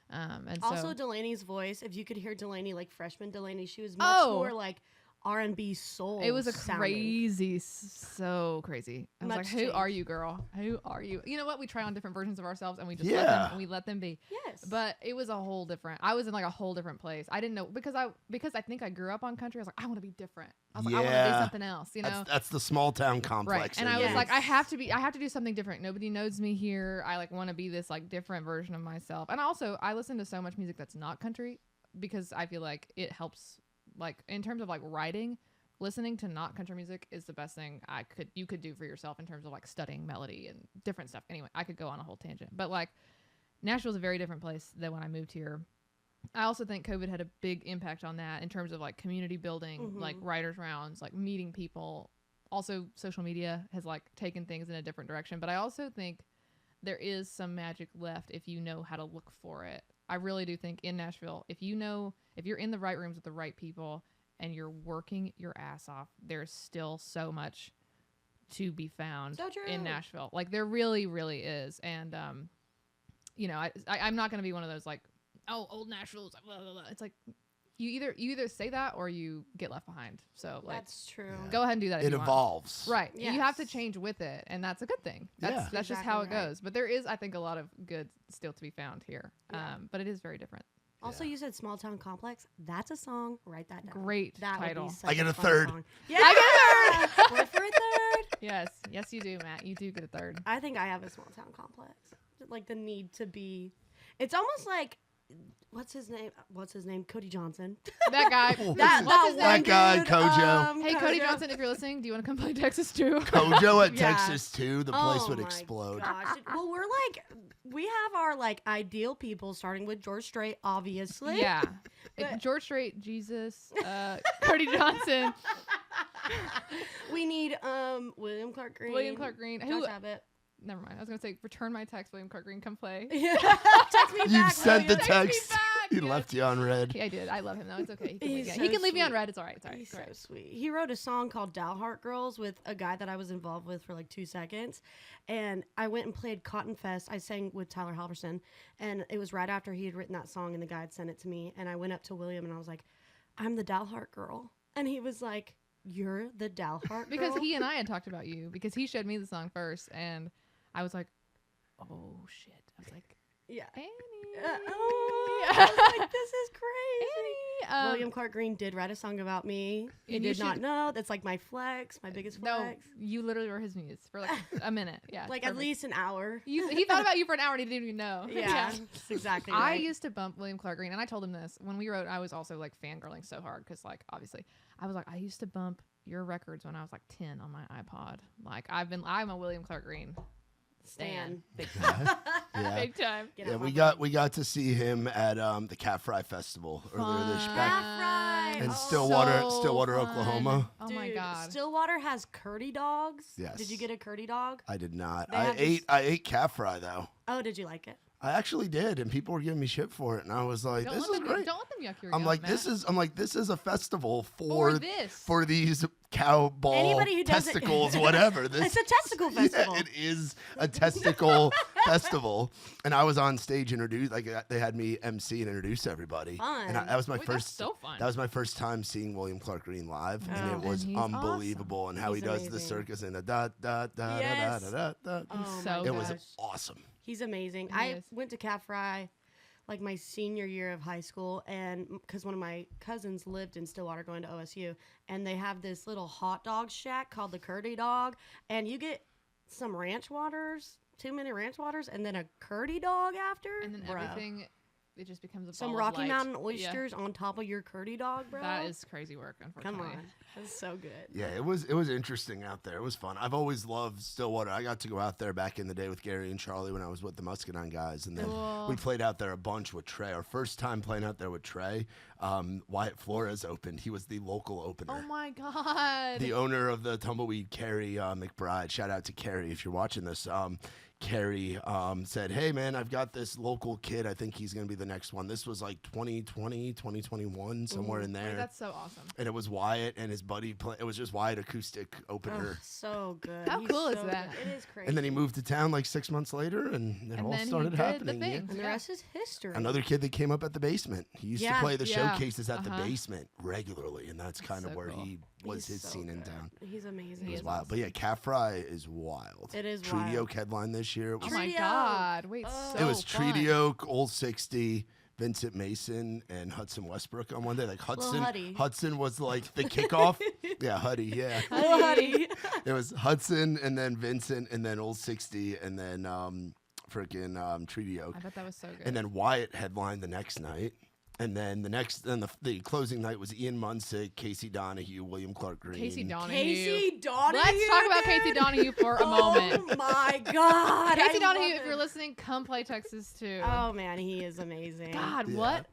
And Also, so, Delaney's voice. If you could hear Delaney, like freshman Delaney, she was much Oh. more like R&B soul. it was a sounding. crazy, so crazy. I was Much like, "Who are change. you, girl? Who are you?" You know what? We try on different versions of ourselves, and we just Yeah. let them be. Yes. But it was a whole different. I was in like a whole different place. I didn't know because I think I grew up on country. I was like, I want to be different. I was like, I want to do Yeah. something else. You know. That's the small town Right. complex. And I I was guess. like, I have to do something different. Nobody knows me here. I like want to be this like different version of myself. And also I listen to so much music that's not country because I feel like it helps, like in terms of like writing, listening to not country music is the best thing you could do for yourself in terms of like studying melody and different stuff. Anyway, I could go on a whole tangent, but like Nashville's a very different place than when I moved here. I also think COVID had a big impact on that in terms of like community building, like writers rounds, like meeting people. Also, social media has like taken things in a different direction. But I also think there is some magic left if you know how to look for it. I really do think in Nashville, if you're in the right rooms with the right people and you're working your ass off, there's still so much to be found So true. in Nashville. Like there really, really is. And you know, I'm not going to be one of those like, oh, old Nashville is like, blah, blah, blah. It's like you either say that or you get left behind. So like, That's true. go ahead and do that. If it you want. evolves. Right. You have to Yes. change with it, and that's a good thing. That's Yeah. that's just Exactly how it right. goes. But there is, I think, a lot of good still to be found here. Yeah. But it is very different. Also, Yeah. you said Small Town Complex. That's a song. Write that down. Great That title. would be such I get a fun third. Song. Yeah. I get a third. Wait for a third. Yes, you do, Matt. You do get a third. I think I have a Small Town Complex. Like the need to be. It's almost like. What's his name? Cody Johnson. That guy. That what's his That name? guy, dude, Kojo. Hey, Cody Kojo. Johnson, if you're listening, do you want to come play Texas too? Kojo at Yeah. Texas too. The place Oh would my explode. gosh. Well, we have our like ideal people, starting with George Strait, obviously. Yeah. But- George Strait, Jesus, Cody Johnson, We need William Clark Green. William Clark Green. Josh Who? Abbott. Never mind. I was gonna say, return my text, William Clark Green, come play. Text me You've back. sent the William. text. back. He Yes. left you on red. Yeah, I did. I love him though. It's okay. He can, He's leave, so he can leave me on sweet. red. It's all right. It's all right. He's It's all so right. sweet. He wrote a song called Dalhart Girls with a guy that I was involved with for like 2 seconds. And I went and played Cotton Fest. I sang with Tyler Halverson. And it was right after he had written that song and the guy had sent it to me. And I went up to William and I was like, I'm the Dalhart girl. And he was like, you're the Dalhart girl? Because he and I had talked about you because he showed me the song first and I was like, oh shit. I was like, Yeah. Annie. Oh, Yeah. I was like, this is crazy. Annie. William Clark Green did write a song about me. He And you did not should- know. That's like my flex, my biggest No, flex. you literally were his muse for like a minute. Yeah. Like at perfect. least an hour. He thought about you for an hour and he didn't even know. Yeah, that's exactly I right. used to bump William Clark Green, and I told him this when we wrote. I was also like fangirling so hard because, like, obviously, I was like, I used to bump your records when I was like 10 on my iPod. Like I'm a William Clark Green stan. Big time. Yeah. Big time. Get Yeah, out we got to see him at the Cat Fry Festival earlier this Fun. back Calf fry. in Oh. Stillwater, fun. Oklahoma. Oh my Dude, God. Stillwater has curdy dogs. Yes. Did you get a curdy dog? I did not. They have I ate Cat Fry though. Oh, did you like it? I actually did, and people were giving me shit for it, and I was like, Don't "This let is them, great." Don't let them yuck your I'm yum, like, Matt. this is a festival For this. for these cow ball Anybody who doesn't- testicles, whatever. This, It's a testicle festival. Yeah, it is a testicle festival, and I was on stage they had me MC and introduce everybody. Fun. And that was my Wait, that's first. so fun. That was my first time seeing William Clark Green live, and Oh. it was And he's unbelievable. And how He's he does the amazing. circus and the da da da Yes. da da da da. Oh so my It gosh. was awesome. He's amazing. He I is. went to Cat Fry like my senior year of high school, and because one of my cousins lived in Stillwater going to OSU, and they have this little hot dog shack called the Curdy Dog, and you get some ranch waters, 2 minute ranch waters, and then a Curdy Dog after. And then Bro. everything, it just becomes a Some ball of Rocky light. Mountain Yeah. oysters on top of your Curdy Dog, bro. That is crazy work, Come unfortunately. on. That's so good. Yeah, it was interesting out there. It was fun. I've always loved Stillwater. I got to go out there back in the day with Gary and Charlie when I was with the Muscadine guys, and then Cool. we played out there a bunch with Trey. Our first time playing out there with Trey, Wyatt Flores opened. He was the local opener. Oh my God. The owner of the Tumbleweed, Carrie McBride. Shout out to Carrie if you're watching this. Carrie said, "Hey, man, I've got this local kid. I think he's going to be the next one." This was like 2020, 2021, somewhere in Wait, there. that's so awesome. And it was Wyatt and his buddy. It was just Wyatt acoustic Oh, opener. so good. How He's cool is so that? good. It is crazy. And then he moved to town like 6 months later, and it And all then he started did the happening. Yeah. thing. And the Yeah. rest is history. Another kid that came up at the basement. He used to Yeah, play the yeah. showcases at the Uh-huh. basement regularly, and that's kind of so where cool. he was He's his so scene in good. town. He's amazing. It He was is wild. But yeah, Cat Fry is wild. It is Treaty wild. Oak headline this year. It Oh was, my Treaty God. Oak. Wait, Oh. so it was fun. Treaty Oak, Old 60, Vincent Mason, and Hudson Westbrook on one day. Like Huddy. Hudson was like the kickoff. Yeah, Huddy, yeah. Little Huddy. It was Hudson and then Vincent and then Old 60 and then freaking Treaty Oak. I bet that was so good. And then Wyatt headlined the next night. And then the closing night was Ian Munsick, Casey Donahue, William Clark Green. Casey Donahue. Casey Donahue. Let's talk about Casey Donahue for a moment. Oh my God. Casey I Donahue, love if him. you're listening, come play Texas too. Oh man, he is amazing. God, Yeah. what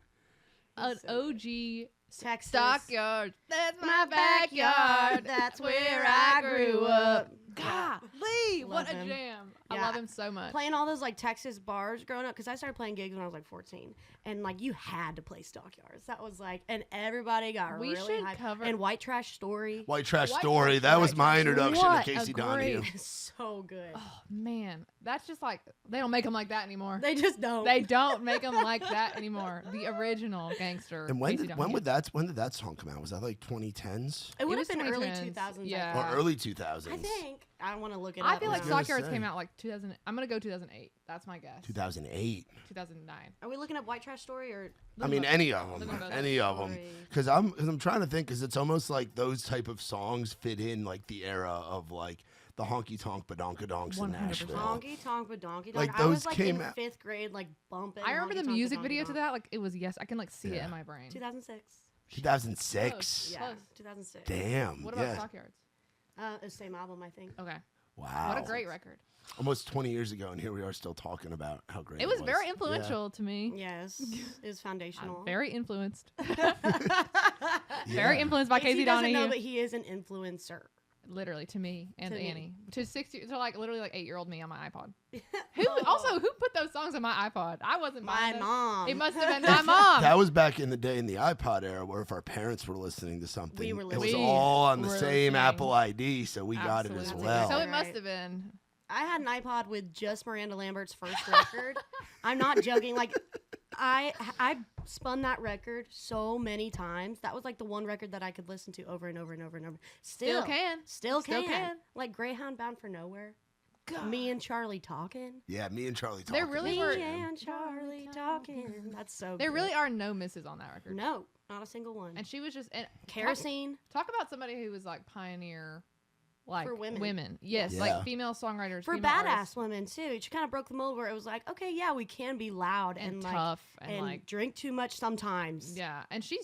an He's so OG Texas. stockyard. That's My backyard. That's where I grew up. Golly, what Love a him. jam. I Yeah. love him so much. Playing all those like Texas bars growing up, because I started playing gigs when I was like 14, and like you had to play Stockyards. That was like, and everybody got We really should hyped. cover- And White Trash Story. White Trash White Story. Trash That was White my Trash- introduction What to a Casey great- Donahue. So good. Oh, man, that's just like, they don't make them like that anymore. They just don't. They don't make them like that anymore. The original gangster. And when Casey did Donahue. that song come out? Was that like 2010s It would was have been early 2010s. 2000s. Yeah. or early 2000s? I think. I want to look it up. I feel like now. gonna Stockyards say. came out like 2000. I'm gonna go 2008. That's my guess. 2008. 2009. Are we looking up White Trash Story or? I mean, any of Look them, at any of them. Story. Because I'm trying to think, because it's almost like those type of songs fit in like the era of like the honky tonk badonkadonks in 100%. Nashville. Honky Tonk with Donkey Like, Donk. I those was like came in out- 5th grade, like bumping. I remember Honky the Tonk music with video Donkey to Donk. that. Like it was I can like see it Yeah. in my brain. 2006. 2006. Yeah, Close. 2006. Damn. What about yeah. Stockyards? The same album, I think. Okay. Wow. What a great record. Almost 20 years ago, and here we are still talking about how great It was very Yeah. influential to me. Yes, is foundational. I'm very influenced. Yeah. Very influenced by Casey Casey doesn't Donahue. know, but he is an influencer. Literally to me and To me. Annie. To 60 to like literally like 8-year-old me on my iPod. Who put those songs on my iPod? I wasn't My buying those. mom. It must have been my mom. That was back in the day in the iPod era, where if our parents were listening to something, We were it was listening. all on the We were same listening. Apple ID, so we got it as Absolutely. well. So Right. it must have been. I had an iPod with just Miranda Lambert's first record. I'm not joking. Like, I spun that record so many times. That was like the one record that I could listen to over and over and over and over. Still can. Still Still can. can. Like Greyhound Bound for Nowhere. Me and Charlie talking. Yeah, me and Charlie talking. There really Me were. and Charlie talking. That's so There good. really are no misses on that record. No, not a single one. And she was just and Kerosene. Talk about somebody who was like pioneer like For women. Yes, Yeah. like female songwriters, For female badass artists, women too. She kind of broke the mold where it was like, okay, yeah, we can be loud and like, tough and like drink too much sometimes. yeah. And she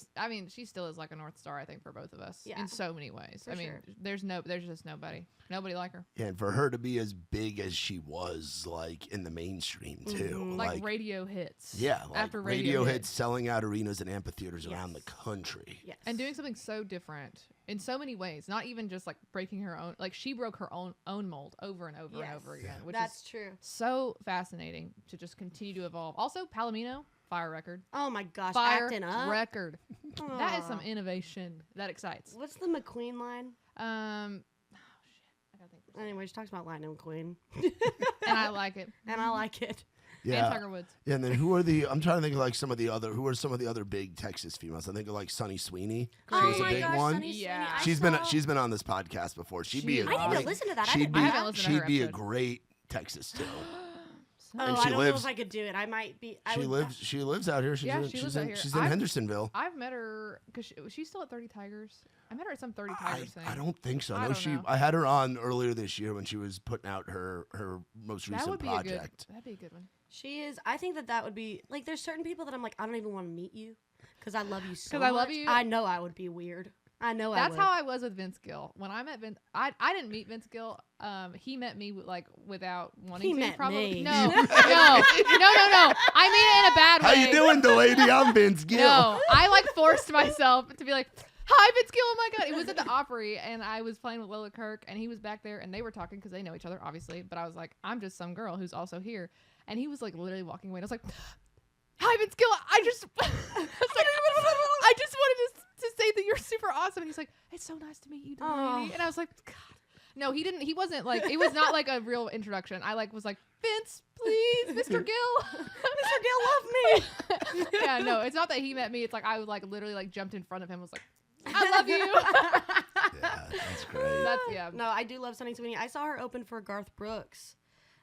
still is like a North Star, I think, for both of us Yeah. in so many ways. For I mean, sure. there's just nobody like her. Yeah, and for her to be as big as she was, like in the mainstream too, Mhm. Like radio hits. yeah, like after radio radio hits, selling out arenas and amphitheaters around the Yes. country. Yes. And doing something so different in so many ways, not even just like breaking her own, like she broke her own mold over and over and over again, which That's is true. so fascinating to just continue to evolve. Also, Palomino, fire record, Oh my gosh, fire acting up. record. That is some Aw. innovation that excites. What's the McQueen line? Oh shit, I gotta think. For a second. Anyway, she talks about Lightning McQueen, And I like it. and I like it. And Yeah, Tiger Woods. yeah. And then I'm trying to think of like some of the other big Texas females. I think of like Sunny Sweeney. She Oh was a my big gosh, one. Sunny Sweeney. Yeah. I She's saw- been on this podcast before. She'd be a She I need to great, listen to that. she'd I be haven't listened to her she'd be a episode. great Texas too. Oh, and I she don't lives- know if I could do it. I might be. I She would, lives out here. She's Yeah, in, she she's lives in, out here. she's in I've- Hendersonville. I've met her because she's still at 30 Tigers. I met her at some 30 I, Tigers thing. I don't think so. I No, don't she. know. I had her on earlier this year when she was putting out her most That recent would be project. that'd be a good one. She is. I think that would be like. There's certain people that I'm like, I don't even want to meet you because I love you so 'Cause much. I love you. I know I would be weird. I know That's I would. how I was with Vince Gill. When I met Vince, I didn't meet Vince Gill. He met me like without wanting He to. met Probably me. no. I mean it in a bad How way. you doing, Delaney? I'm Vince Gill. No, I like forced myself to be like, "Hi, Vince Gill." Oh my god, it was at the Opry, and I was playing with Lola Kirk, and he was back there, and they were talking because they know each other, obviously. But I was like, "I'm just some girl who's also here," and he was like literally walking away. And I was like, "Hi, Vince Gill. I just, I just wanted to say that you're super awesome." And he's like, "It's so nice to meet you, Delaney." Aw. And I was like, "God." No, he didn't. He wasn't like. It was not like a real introduction. I like was like, "Vince, please, Mr. Gill." Mr. Gill, love me. Yeah, no, it's not that he met me. It's like I was like literally like jumped in front of him. Was like, "I love you." Yeah, that's great. That's yeah. No, I do love Sunny Sweeney. I saw her open for Garth Brooks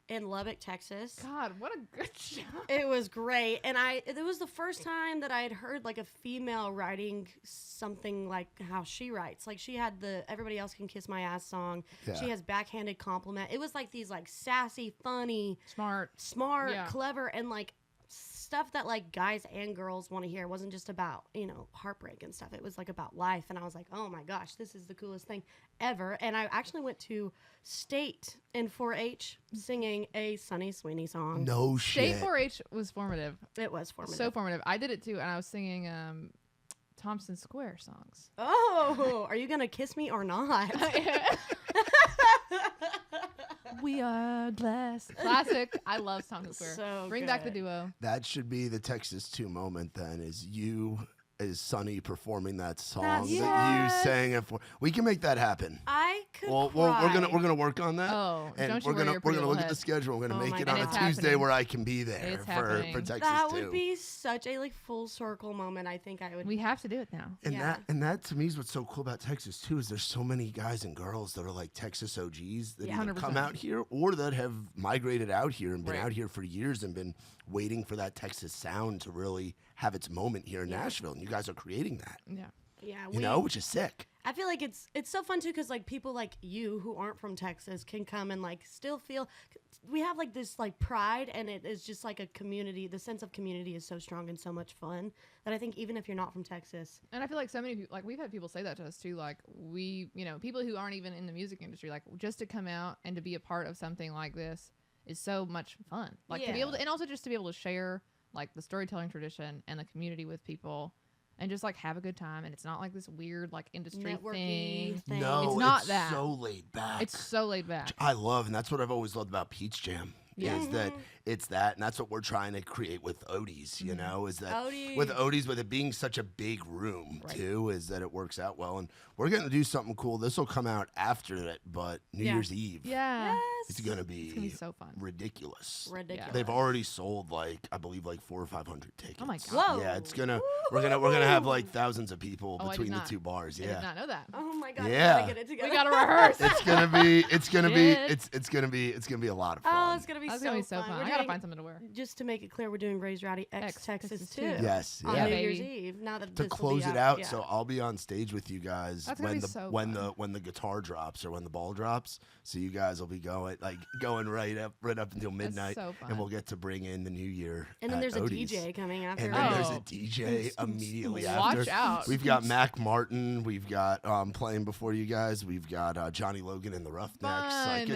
in Lubbock, Texas. God, what a good job. It was great, and it was the first time that I had heard like a female writing something like how she writes. Like she had the "Everybody Else Can Kiss My Ass" song. Yeah. She has "Backhanded Compliment." It was like these like sassy, funny, Smart. smart, Yeah. clever, and like stuff that like guys and girls want to hear. It wasn't just about heartbreak and stuff. It was like about life, and I was like, oh my gosh, this is the coolest thing ever. And I actually went to state in 4-H singing a Sunny Sweeney song. No State shit. 4-H was formative. It was formative. So formative. I did it too, and I was singing Thompson Square songs. Oh, are you gonna kiss me or not? We are glass. Classic. I love Thompson Square. So Bring back the good. duo. That should be the Texas 2 moment then, is you as Sunny performing that song that Yes. you sang it for. We can make that happen. I could Well, cry. we're gonna work on that. Oh, and don't you we're worry gonna your we're pretty gonna little look at the head. schedule. We're gonna Oh make my it God. on a It's Tuesday happening. where I can be there It's for happening. Texas That 2. would be such a like full circle moment. I think I would. We have to do it now. And Yeah. that to me is what's so cool about Texas too, is there's so many guys and girls that are like Texas OGs that Yeah. either come 100%. out here or that have migrated out here and been Right. out here for years and been waiting for that Texas sound to really have its moment here in Nashville. And you guys are creating that, Yeah. yeah, which is sick. I feel like it's so fun too because like people like you who aren't from Texas can come and like still feel we have like this like pride, and it is just like a community. The sense of community is so strong and so much fun that I think even if you're not from Texas, And I feel like so many people, like we've had people say that to us too, like people who aren't even in the music industry, like just to come out and to be a part of something like this is so much fun. Like to be Yeah. able to, and also just to be able to share like the storytelling tradition and the community with people and just like have a good time. And it's not like this weird like industry networking thing. No, It's not that. so laid back. It's so laid back. I love, and that's what I've always loved about Peach Jam. Yeah. Is that it's that, and that's what we're trying to create with Odie's, you know, is that Odie. with Odie's, with it being such a big room Right. too, is that it works out well. And we're going to do something cool. This will come out after it, but New Yeah. Year's Eve, Yeah. it's going to It's gonna be so fun. ridiculous. ridiculous. They've already sold I believe 400 or 500 tickets. Oh my God. Whoa. Yeah, it's gonna we're gonna have like thousands of people Oh, I did between the not. 2 bars. I did Yeah. not know that. Oh my god! Yeah. We gotta get it together. We gotta rehearse. It's gonna be Shit. it's gonna be a lot of fun. Oh, it's gonna be That's so gonna be so fun. fun. We're I gotta find something to wear. Just to make it clear, we're doing Raise Rowdy X Texas too. Yes, On yeah. New baby. Year's Eve. Now that To this will close be it out, yeah. so I'll be on stage with you guys That's gonna when be the so when fun. the guitar drops or when the ball drops. So you guys will be going right up until midnight, so fun. and we'll get to bring in the new year. And then at there's a Odie's. DJ coming after. And then there's Oh. a DJ immediately Watch after. out. We've got Mac Martin. We've got playing before you guys. We've got Johnny Logan and the Roughnecks. Like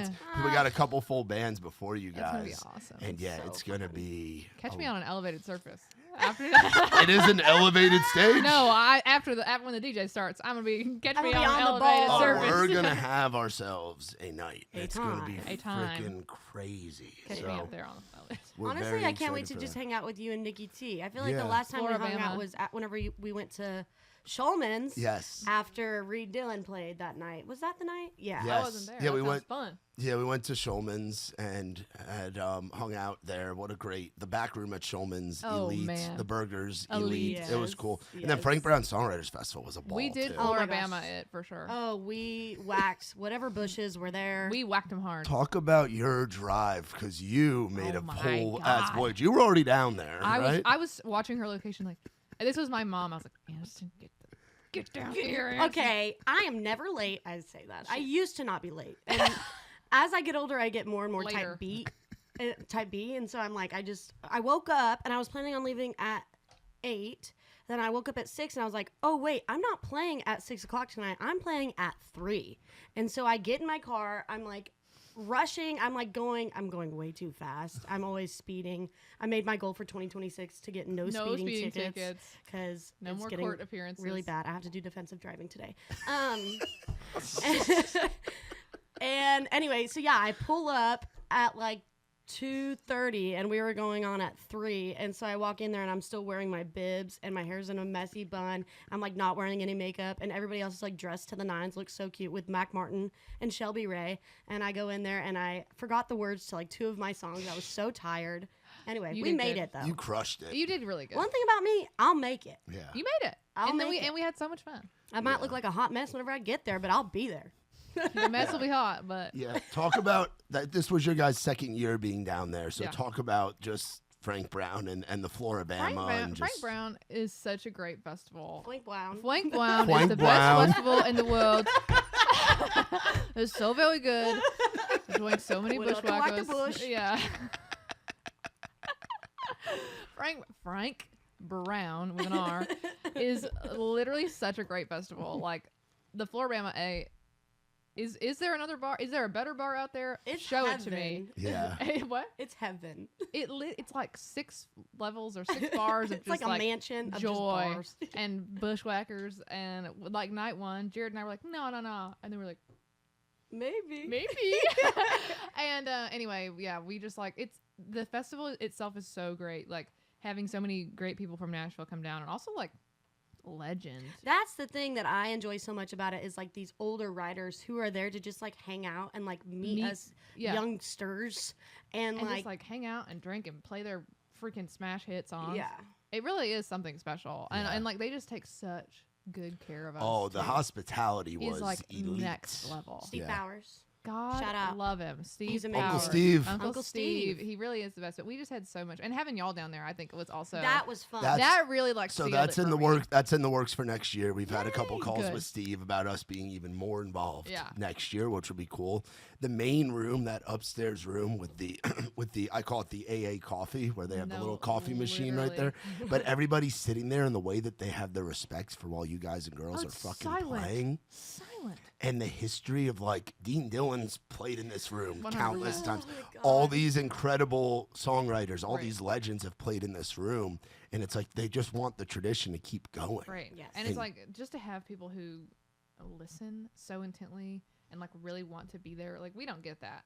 we got a couple full bands before you That's gonna be guys. awesome. And yeah, So it's gonna be. Catch me on an elevated surface. After that. It is an elevated stage. No, after when the DJ starts, I'm gonna be catch I'm me gonna on be an on the elevated ball. surface. We're gonna have ourselves a night. A It's gonna be time. A time. freaking crazy. Catch me So up there on the elevator. we're Honestly, very I can't wait to excited for just that. hang out with you and Nikki T. I feel like Yeah. the last time we hung Floribama. out was whenever we went to Shulman's. Yes. After Reed Dillon played that night. Was that the night? Yeah. Yeah. I wasn't there. Yeah, That we sounds went- fun. Yeah, we went to Shulman's and had hung out there. What a the back room at Shulman's, Oh, elite. man. The burgers, Elite. elite. It was Yes, cool. And then yes. Frank Brown Songwriters Festival was a ball We did too. Oh my Floribama gosh. it for sure. Oh, we waxed whatever bushes were there. We whacked him hard. Talk about your drive, because you made Oh a my whole ass God. voyage. You were already down there, I right? was watching her location like, and this was my mom. I was like, Aniston, get down here. Aniston." Okay, I am never late. I say that. I used to not be late. And as I get older, I get more and more Later. type B. And so I'm like, I woke up and I was planning on leaving at 8. Then I woke up at 6 and I was like, oh, wait, I'm not playing at 6 o'clock tonight. I'm playing at 3. And so I get in my car. I'm like rushing. I'm going way too fast. I'm always speeding. I made my goal for 2026 to get no speeding tickets. Because No it's more getting court appearances. really bad. I have to do defensive driving today. And anyway, so yeah, I pull up at like 2:30 and we were going on at 3. And so I walk in there and I'm still wearing my bibs and my hair's in a messy bun. I'm like not wearing any makeup and everybody else is like dressed to the nines, looks so cute with Mac Martin and Shelby Ray. And I go in there and I forgot the words to like 2 of my songs. I was so tired. Anyway, You we did made good. it though. You crushed it. You did really good. One thing about me, I'll make it. Yeah. You made it. I'll and then make it. we had so much fun. I might look like a hot mess whenever I get there, but I'll be there. The mess will be hot, but Yeah. Talk about that. This was your guys' second year being down there. So Yeah. talk about just Frank Brown and the Floribama. and Frank just, Brown is such a great festival. Flank Brown. Flank Brown Flank is the Brown. best festival in the world. It's so very good. There's going so many We love to whack the bushwhackers. bush. Yeah. Frank Brown with an R is literally such a great festival. Like the Floribama A. Is there another bar? Is there a better bar out there? It's Show heaven. it to me. Yeah. Hey, what? It's heaven. It's like 6 levels or 6 bars of It's just like a mansion of just joy bars. and bushwhackers. And like night 1, Jared and I were like, no. And then we're like, maybe. And anyway, yeah, we just like the festival itself is so great. Like having so many great people from Nashville come down and also like legend. That's the thing that I enjoy so much about it is like these older writers who are there to just like hang out and like meet us yeah. youngsters and just like hang out and drink and play their freaking smash hit songs. yeah. It really is something special. Yeah. And like they just take such good care of us. Oh, the too. hospitality is was like elite. next level. Steve Yeah. Powers. God, Shout out. love him. Steve He's amazing. Uncle Powers. Steve. Uncle Steve. Steve. He really is the best. But we just had so much, and having y'all down there, I think was also That was fun. That's- that really like. So sealed that's it in for the me. work. That's in the works for next year. We've had a couple Yay. calls Good. with Steve about us being even more involved Yeah. next year, which would be cool. The main room, that upstairs room with the I call it the AA coffee, where they have the No, little coffee machine right there. But everybody's sitting there, and the way that they have their respects for while you guys and girls Oh, are it's fucking silent. playing, Silent. and the history of like Dean Dillon's played in this room 100%. countless Oh times. my God. All these incredible songwriters, all Right. these legends have played in this room, and it's like they just want the tradition to keep going. Right. Yes. And it's And- like just to have people who listen so intently and like really want to be there. Like we don't get that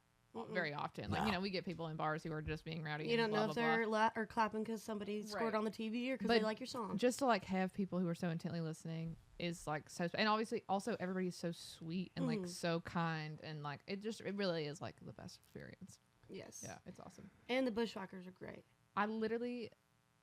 very often. Like, No. we get people in bars who are just being rowdy. You and don't blah, know blah, if blah. they're or clapping because somebody scored Right. on the TV or because But they like your song. Just to like have people who are so intently listening is like so, and obviously also everybody's so sweet and like so kind and like it really is like the best experience. Yes. Yeah, it's awesome. And the Bushwhackers are great. I literally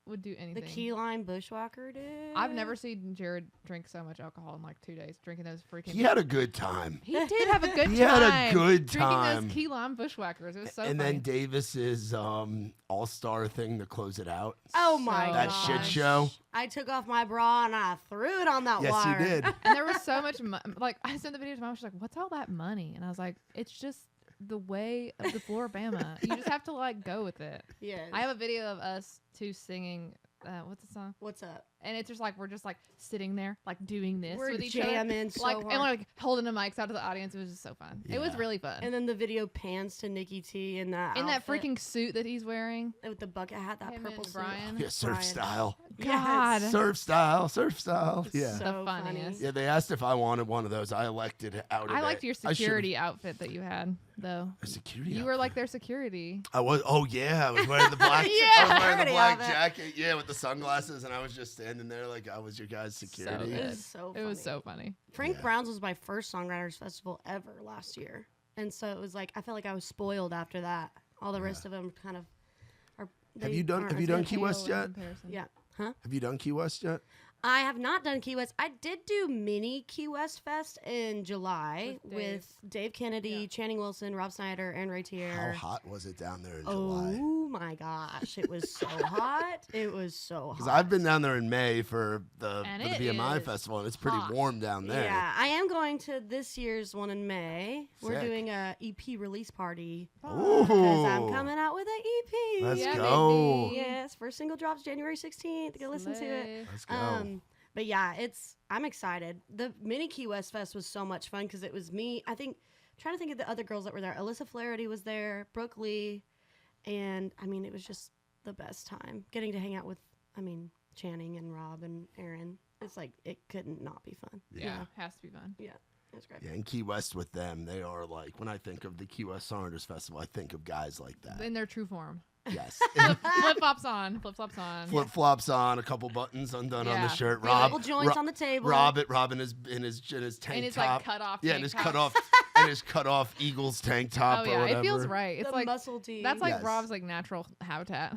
would do anything. The key lime bushwhacker, dude. I've never seen Jared drink so much alcohol in like 2 days. Drinking those freaking. He had a good time. He did have a good time. He had a good time. Drinking those key lime bushwhackers. It was so And funny. then Davis's all-star thing to close it out. Oh my So god. That shit show. I took off my bra and I threw it on that Yes, wire. you did. And there was so much like I sent the video to my mom. She's like, "What's all that money?" And I was like, "It's just the way of the Floribama. You just have to like go with it." Yes. I have a video of us two singing. What's the song? What's up? And it's just like we're just like sitting there, like doing this We're with each jamming other, so like hard. and we're like holding the mics out to the audience. It was just so fun. It was Yeah. really fun. And then the video pans to Nikki T in that in that outfit freaking suit that he's wearing. with the bucket hat, that Him purple and suit. Brian. Yeah, surf Brian. style. God. Yes. Surf style. It's Yeah. so The funniest. Yeah, they asked if I wanted one of those. I elected out of it. I liked your I should've- security outfit that you had, though. A security You were like their security. I was. Oh yeah, I was wearing the black. Yeah, I was wearing the security black outfit. jacket. Yeah, with the sunglasses, and I was just standing there like I was your guys' security. It good. was so It was funny. so funny. Frank Yeah. Brown's was my first songwriters festival ever last year, and so it was like I felt like I was spoiled after that. All the rest of them kind of are. Have you done Key West Pale in yet? comparison. Yeah. Huh? Have you done Key West yet? I have not done Key West. I did do mini Key West Fest in July with Dave Kennedy, Yeah. Channing Wilson, Rob Snyder, and Ray How Tier. hot was it down there in July? Oh my gosh, it was so hot. It was so Because hot. I've been down there in May for the And for the it BMI is festival, and it's pretty hot. warm down there. Yeah, I am going to this year's one in May. We're Sick. doing a EP release party Ooh, because I'm coming out with an EP. Let's Yeah, go. baby. Yes, first single drops January 16th. Go listen to it. Slay. Let's go. But yeah, I'm excited. The mini Key West Fest was so much fun because it was me. I think trying to think of the other girls that were there. Alyssa Flaherty was there, Brooke Lee, and I mean it was just the best time getting to hang out with Channing and Rob and Aaron. It's like it couldn't not be fun. Yeah, has to be fun. Yeah, it was great. Yeah, in Key West with them, they are like, when I think of the Key West Songwriters Festival, I think of guys like that. In their true form. Yes. Flip flops on. Flip flops on, a couple buttons undone on the Yeah. shirt. They have little joints on the table. Rob in his tank And it's top. like cut off. Yeah, and his cut off and his cut off Eagles tank top Oh or yeah, whatever. it feels right. It's the like muscle tee. that's like Yes. Rob's like natural habitat.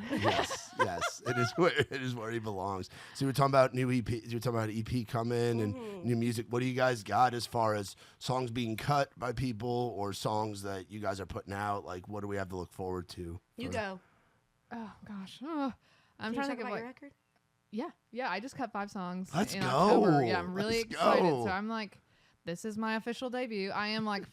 Yes, it is where he belongs. So we're talking about new EP. You're talking about EP coming and new music. What do you guys got as far as songs being cut by people or songs that you guys are putting out? Like, what do we have to look forward to? You for- go. Oh gosh. I'm Can you trying to talk think of about like your record? yeah. I just cut 5 songs. Let's in go. October. Yeah, I'm really Let's excited. go. So I'm like, this is my official debut. I am like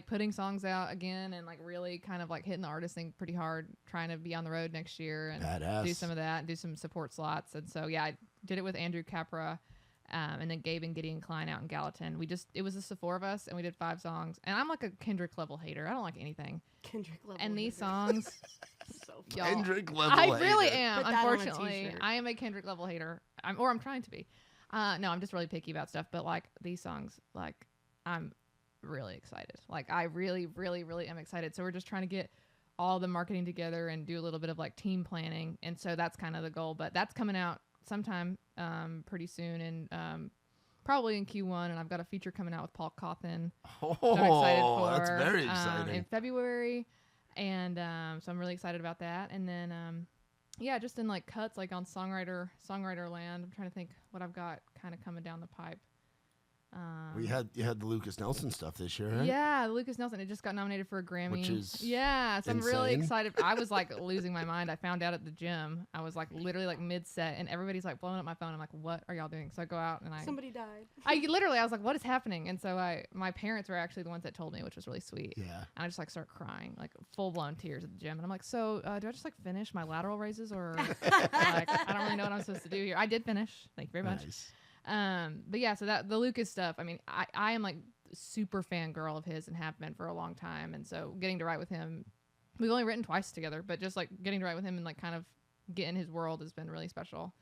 putting songs out again and like really kind of like hitting the artist thing pretty hard, trying to be on the road next year and Badass. do some of that, do some support slots. And so yeah, I did it with Andrew Capra. And then Gabe and Gideon Klein out in Gallatin. It was just the 4 of us, and we did 5 songs. And I'm like a Kendrick level hater. I don't like anything. Kendrick level. And these hater. songs, So fun. y'all, Kendrick level. I really hater. am. Put that on a Unfortunately, t-shirt. I am a Kendrick level hater. I'm trying to be. No, I'm just really picky about stuff. But like these songs, like I'm really excited. Like I really, really, really am excited. So we're just trying to get all the marketing together and do a little bit of like team planning. And so that's kind of the goal. But that's coming out sometime pretty soon and probably in Q1. And I've got a feature coming out with Paul Cawthon. Oh, I'm excited for. that's very exciting. In February. And so I'm really excited about that. And then, yeah, just in like cuts, like on songwriter land. I'm trying to think what I've got kind of coming down the pipe. Well, you had the Lucas Nelson stuff this year, right? Yeah, Lucas Nelson. It just got nominated for a Grammy. Which is yeah, so I'm really insane. excited. I was like losing my mind. I found out at the gym. I was like literally like mid set, and everybody's like blowing up my phone. I'm like, what are y'all doing? So I go out and Somebody died. I was like, what is happening? And so my parents were actually the ones that told me, which was really sweet. Yeah. And I just like start crying, like full blown tears at the gym. And I'm like, so do I just like finish my lateral raises or like I don't really know what I'm supposed to do here. I did finish. Thank you very much. Nice. But yeah, so that the Lucas stuff, I mean, I am like super fangirl of his and have been for a long time. And so getting to write with him, we've only written twice together, but just like getting to write with him and like kind of get in his world has been really special.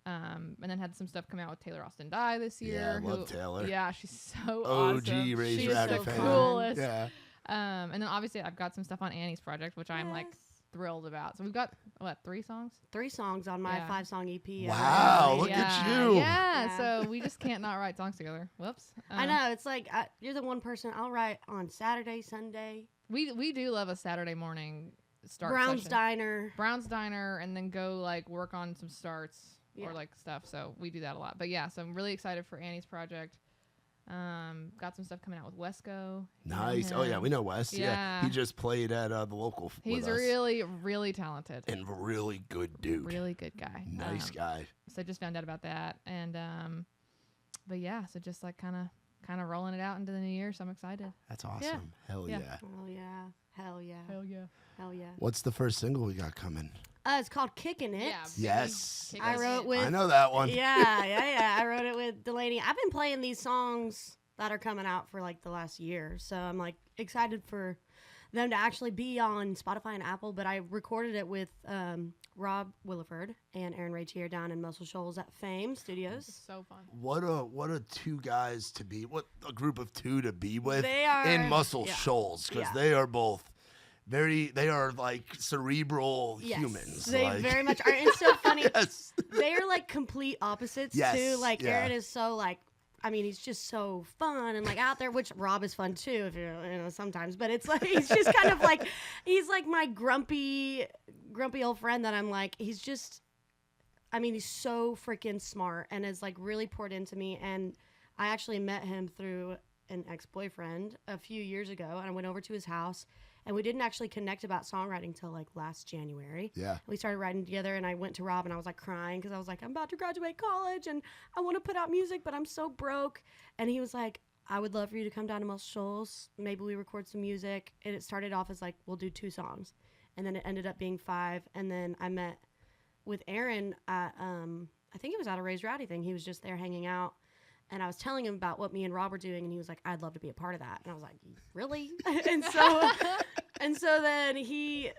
And then had some stuff come out with Taylor Austin Dye this year. Yeah, I love Taylor. Yeah, she's so OG awesome. Raise She's Radic so fan. coolest. Yeah. And then obviously I've got some stuff on Annie's project, which I'm like Yes. thrilled about. So we've got 3 songs? 3 songs on my Yeah. 5-song EP. Wow, already. look at yeah, you. Yeah, Yeah. so we just can't not write songs together. Whoops. I know. It's like you're the one person I'll write on Saturday, Sunday. We do love a Saturday morning start Brown's session. Diner. And then go like work on some starts Yeah. or like stuff. So we do that a lot. But yeah, so I'm really excited for Annie's project. Got some stuff coming out with Wesco. Nice. Oh yeah, we know Wes. Yeah. He just played at the local. He's with us. really, really talented. And really good dude. Really good guy. Nice guy. So I just found out about that. And but yeah, so just like kind of rolling it out into the new year. So I'm excited. That's awesome. Yeah. Hell Yeah. yeah. Oh yeah. Hell yeah. Hell yeah. Hell yeah. What's the first single we got coming? It's called Kicking It. Yeah. Yes. Big I wrote with. I know that one. Yeah. I wrote it with Delaney. I've been playing these songs that are coming out for like the last year, so I'm like excited for them to actually be on Spotify and Apple. But I recorded it with Rob Williford and Aaron Rage here down in Muscle Shoals at Fame Studios. So fun. What a two guys to be. What a group of two to be with They are in Muscle Shoals, because they are both they are like cerebral Yes, humans. they like, very much are. And it's so funny. Yes. They are like complete opposites Yes, too. Like yeah. Aaron is so like, I mean, he's just so fun and like out there, which Rob is fun too, if you know, sometimes. But it's like he's just kind of like, he's like my grumpy old friend that I'm like, he's just, I mean, he's so freaking smart and has like really poured into me. And I actually met him through an ex-boyfriend a few years ago, and I went over to his house. And we didn't actually connect about songwriting till like last January. Yeah. We started writing together, and I went to Rob, and I was like crying because I was like, I'm about to graduate college, and I want to put out music, but I'm so broke. And he was like, I would love for you to come down to Muscle Shoals. Maybe we record some music. And it started off as like, we'll do 2 songs. And then it ended up being 5. And then I met with Aaron at, I think it was at a Raised Rowdy thing. He was just there hanging out. And I was telling him about what me and Rob were doing, and he was like, I'd love to be a part of that. And I was like, really? and so then he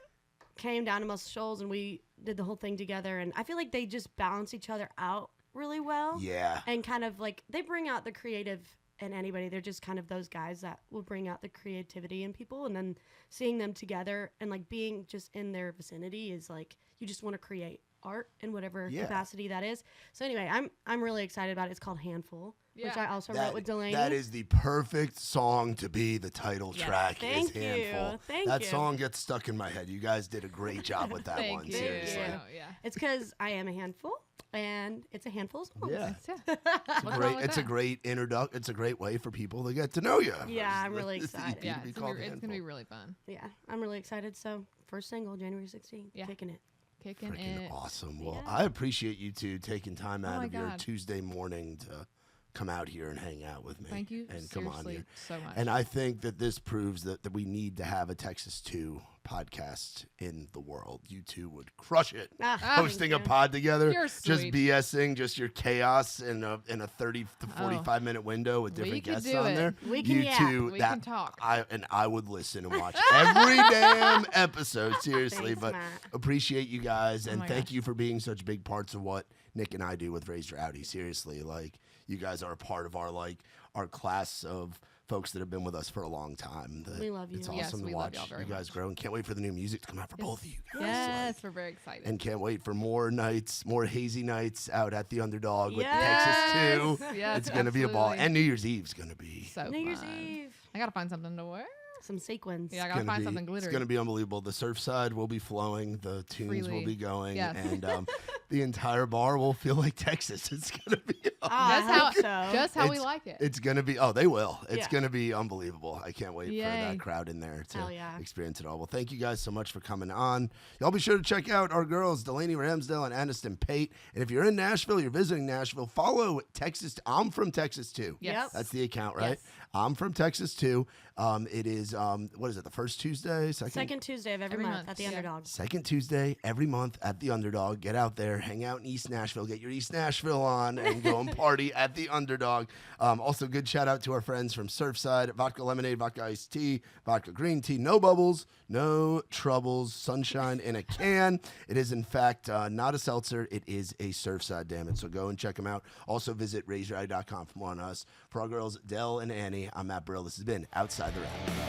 came down to Muscle Shoals, and we did the whole thing together. And I feel like they just balance each other out really well. Yeah. And kind of like, they bring out the creative in anybody. They're just kind of those guys that will bring out the creativity in people. And then seeing them together and like being just in their vicinity is like, you just want to create art in whatever capacity that is. So anyway, I'm really excited about it. It's called Handful, which I also wrote with Delaney. That is the perfect song to be the title track. Thank is Handful. That song gets stuck in my head. You guys did a great job with that one. Seriously. Yeah. It's because I am a handful, and it's a handful of songs. Yeah. Yeah. It's a great introduction. It's a great way for people to get to know you. Yeah, I'm really excited. Yeah, it's gonna be really fun. Yeah, I'm really excited. So first single, January 16th, Kicking It. Kicking Freaking it. awesome. Well, I appreciate you two taking time out of your God. Tuesday morning to come out here and hang out with me. Thank you and come on here. so much. And I think that this proves that we need to have a Texas 2 podcast in the world. You two would crush it. Hosting a pod together, You're just sweet. BSing, just your chaos in a 30 to 45 minute window with different could guests do on it. there. We can you yap. two, We can talk. I would listen and watch every damn episode, seriously. Thanks, but Matt. appreciate you guys, and my thank gosh. you for being such big parts of what Nick and I do with Raised Rowdy. Seriously, like, you guys are a part of our class of folks that have been with us for a long time. We love you. It's Yes, awesome we to love watch y'all very you guys much. grow, and can't wait for the new music to come out for both of you guys. Yes, we're very excited. And can't wait for more nights, more hazy nights out at the Underdog with Yes. Texas 2. Yes, It's going to be a ball. absolutely. And New Year's Eve's going to be. So New Year's fun. Eve. I gotta find something to wear. Some sequins. Yeah, I gotta find something It's glittery. going to be unbelievable. The surf side will be flowing. The tunes will Freely. be going. Yes. And the entire bar will feel like Texas. It's going to be. I hope so. Just how we It's- like it. It's going to be. Oh, they will. It's Yeah. going to be unbelievable. I can't wait for Yay. that crowd in there to Hell yeah. experience it all. Well, thank you guys so much for coming on. Y'all be sure to check out our girls, Delaney Ramsdell and Aniston Pate. And if you're in Nashville, you're visiting Nashville, follow Texas. I'm from Texas too. Yes. That's the account, right? Yes. I'm from Texas too. It is, what is it, the first Tuesday? Second Tuesday of every Every month month, at the yeah. Underdog. Second Tuesday every month at the Underdog. Get out there, hang out in East Nashville, get your East Nashville on, and go and party at the Underdog. Also, good shout out to our friends from Surfside: vodka lemonade, vodka iced tea, vodka green tea, no bubbles, no troubles, sunshine in a can. It is in fact not a seltzer; it is a Surfside. Damn it! So go and check them out. Also visit raisedrowdy.com for more on us. For our girls Dell and Annie, I'm Matt Burrill. This has been Outside the Round.